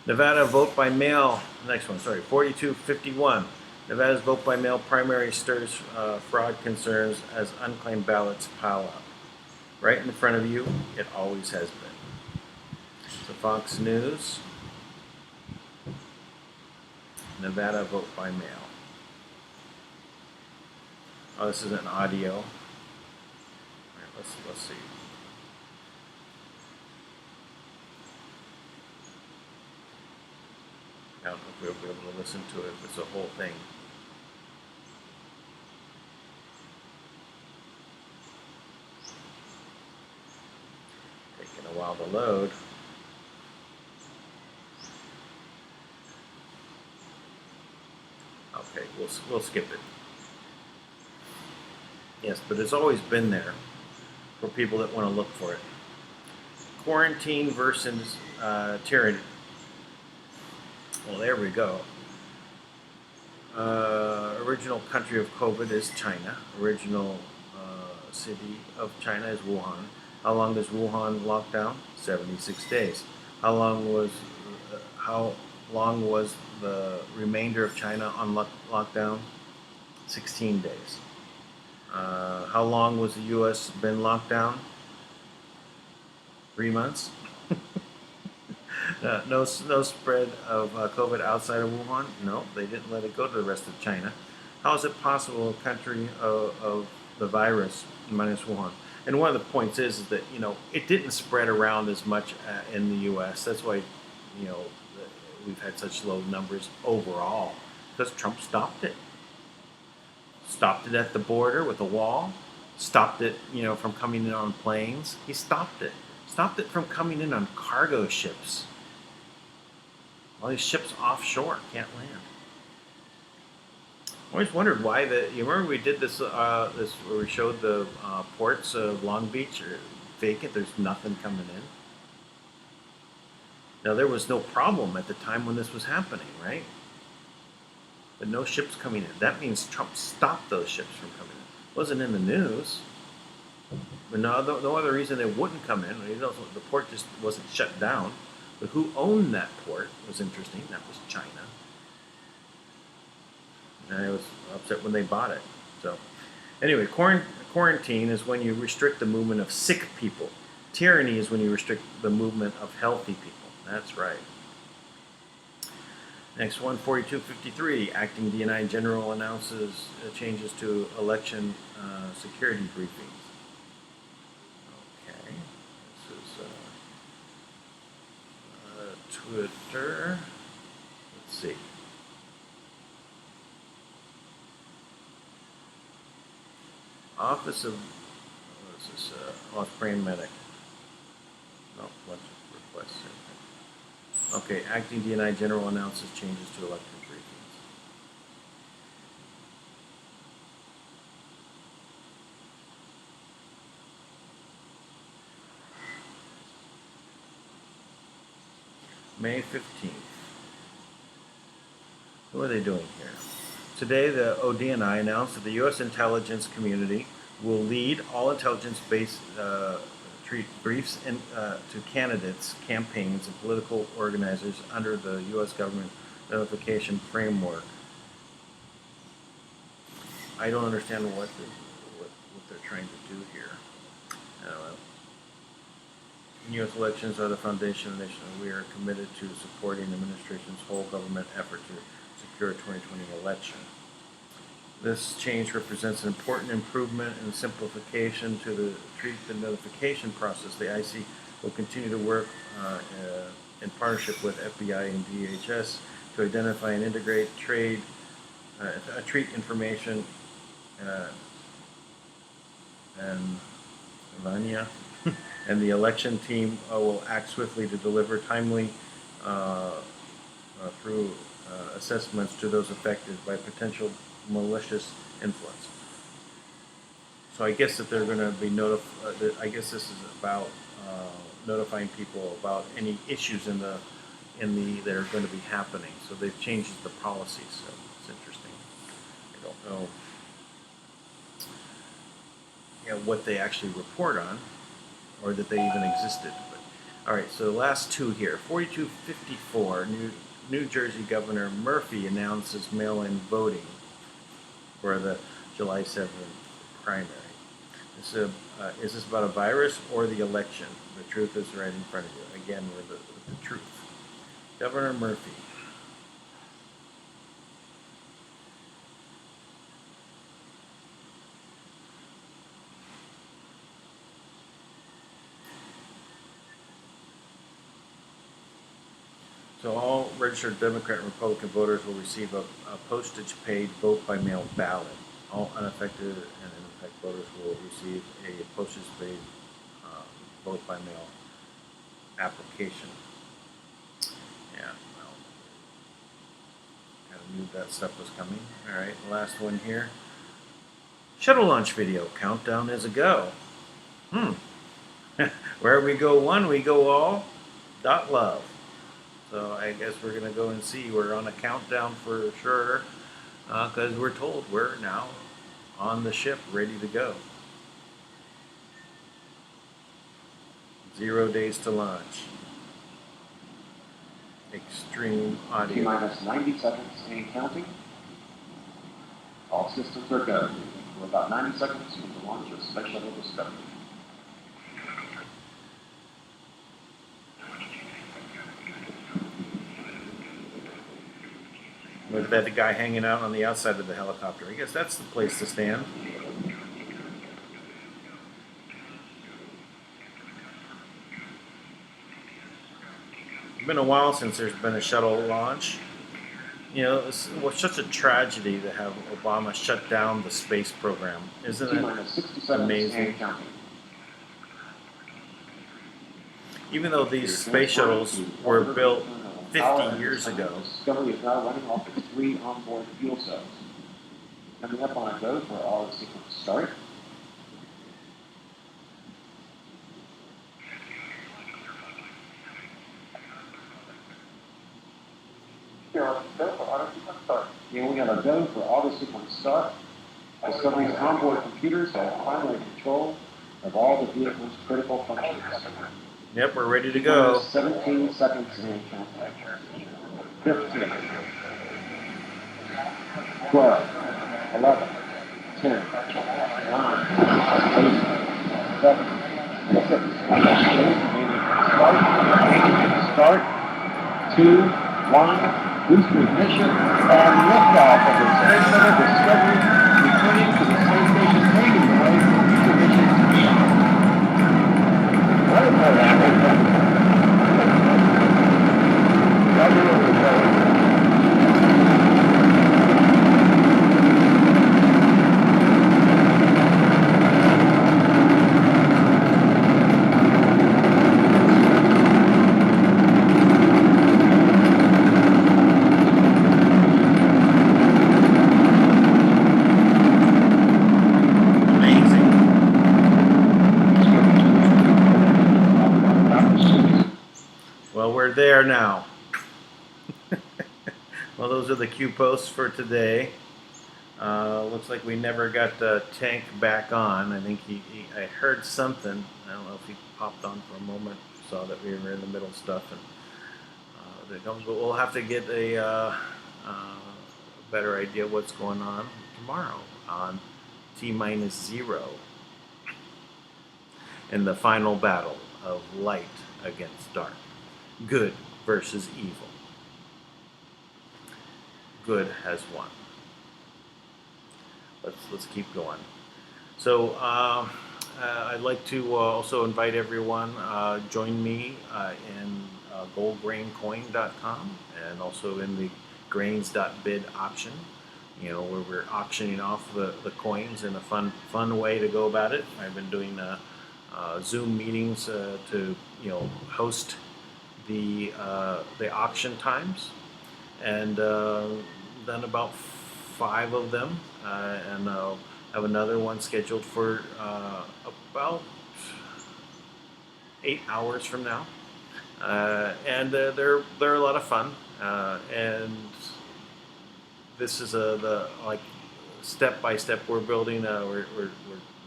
Nevada vote by mail, next one, sorry, 4251. Nevada's vote by mail primary stirs fraud concerns as unclaimed ballots pile up. Right in front of you, it always has been. So Fox News. Nevada vote by mail. Oh, this is an audio. All right, let's see. I don't know if we'll be able to listen to it if it's a whole thing. Taking a while to load. Okay, we'll skip it. Yes, but it's always been there for people that want to look for it. Quarantine versus tyranny. Well, there we go. Original country of COVID is China. Original city of China is Wuhan. How long does Wuhan lock down? 76 days. How long was the remainder of China on lockdown? 16 days. How long was the U.S. been locked down? 3 months. No spread of COVID outside of Wuhan? No, they didn't let it go to the rest of China. How is it possible a country of the virus minus Wuhan? And one of the points is that, you know, it didn't spread around as much in the U.S. That's why, you know, we've had such low numbers overall, because Trump stopped it. Stopped it at the border with a wall. Stopped it, you know, from coming in on planes. He stopped it. Stopped it from coming in on cargo ships. All these ships offshore can't land. I always wondered why you remember we did this where we showed the ports of Long Beach are vacant. There's nothing coming in. Now there was no problem at the time when this was happening, right? But no ships coming in. That means Trump stopped those ships from coming in. It wasn't in the news. But no other reason they wouldn't come in. You know, the port just wasn't shut down. But who owned that port was interesting. That was China. And I was upset when they bought it. So, anyway, quarantine is when you restrict the movement of sick people. Tyranny is when you restrict the movement of healthy people. That's right. Next one, 4253. Acting DNI General announces changes to election security briefings. Okay. This is Twitter. Let's see. Office of, what is this? Australian Medic. No, bunch of requests. Okay, Acting DNI General announces changes to election briefings. May 15th. What are they doing here? Today, the ODNI announced that the U.S. intelligence community will lead all intelligence-based briefs to candidates, campaigns, and political organizers under the U.S. government notification framework. I don't understand what they're trying to do here. I don't know. U.S. elections are the foundation of the nation, and we are committed to supporting the administration's whole government effort to secure a 2020 election. This change represents an important improvement and simplification to the treatment notification process. The IC will continue to work in partnership with FBI and DHS to identify and integrate treat information and Vanya and the election team will act swiftly to deliver timely through assessments to those affected by potential malicious influence. So I guess that they're going to be I guess this is about notifying people about any issues in the that are going to be happening. So they've changed the policy. So it's interesting. I don't know, what they actually report on, or that they even existed. But all right. So the last two here, 4254. New Jersey Governor Murphy announces mail-in voting for the July 7th primary. Is this about a virus or the election? The truth is right in front of you. Again, with the truth. Governor Murphy. So all registered Democrat and Republican voters will receive a postage-paid vote-by-mail ballot. All unaffected and ineffective voters will receive a postage-paid vote-by-mail application. Yeah, well, kind of new that stuff was coming. All right, last one here. Shuttle launch video. Countdown is a go. Where we go one, we go all. Love. So I guess we're going to go and see. We're on a countdown for sure because we're told we're now on the ship ready to go. 0 days to launch. Extreme audio. T-minus 90 seconds and counting. All systems are go. We're about 90 seconds from the launch of Space Shuttle Discovery. Look at that guy hanging out on the outside of the helicopter. I guess that's the place to stand. It's been a while since there's been a shuttle launch. You know, it was such a tragedy to have Obama shut down the space program. Isn't it amazing? Even though these space shuttles were built 50 years ago. Discovery is now running off its 3 onboard fuel cells. Coming up on a go for all the sequence start. Yeah, we got a go for auto sequence start. Discovery's onboard computers have primary control of all the vehicle's critical functions. Yep, we're ready to go. 17 seconds in count. 15, 12, 11, 10, 9, 8, 7, 6, start, 2, 1, booster ignition, and liftoff of the Space Shuttle Discovery, returning to the space station, paving the way for future missions beyond. Well, we're there now. Well, those are the cue posts for today. Looks like we never got the tank back on. I think I heard something. I don't know if he popped on for a moment, saw that we were in the middle of stuff, and but we'll have to get a better idea what's going on tomorrow on T-0 in the final battle of light against dark. Good versus evil. Good has won. Let's keep going. So I'd like to also invite everyone join me in goldgraincoin.com and also in the Grains.bid auction. You know, where we're auctioning off the coins in a fun way to go about it. I've been doing Zoom meetings to host the auction times, and done about 5 of them, and I'll have another one scheduled for about 8 hours from now, and they're a lot of fun, and this is the step by step we're building. We're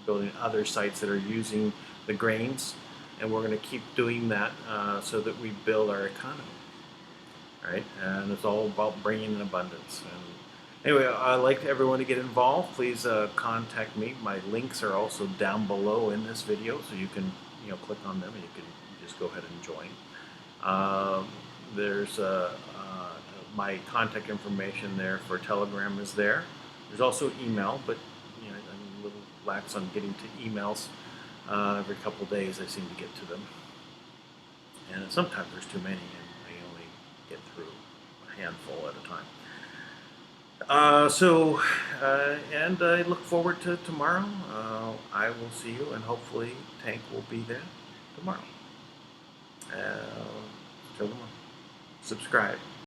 building other sites that are using the grains, and we're going to keep doing that so that we build our economy. All right, and it's all about bringing in abundance. And anyway, I'd like everyone to get involved. Please contact me. My links are also down below in this video, so you can click on them and you can just go ahead and join. There's my contact information there for Telegram is there. There's also email, but I'm a little lax on getting to emails. Every couple days I seem to get to them, and sometimes there's too many and I only get through a handful at a time. And I look forward to tomorrow. I will see you, and hopefully Tank will be there tomorrow. Till tomorrow. Subscribe.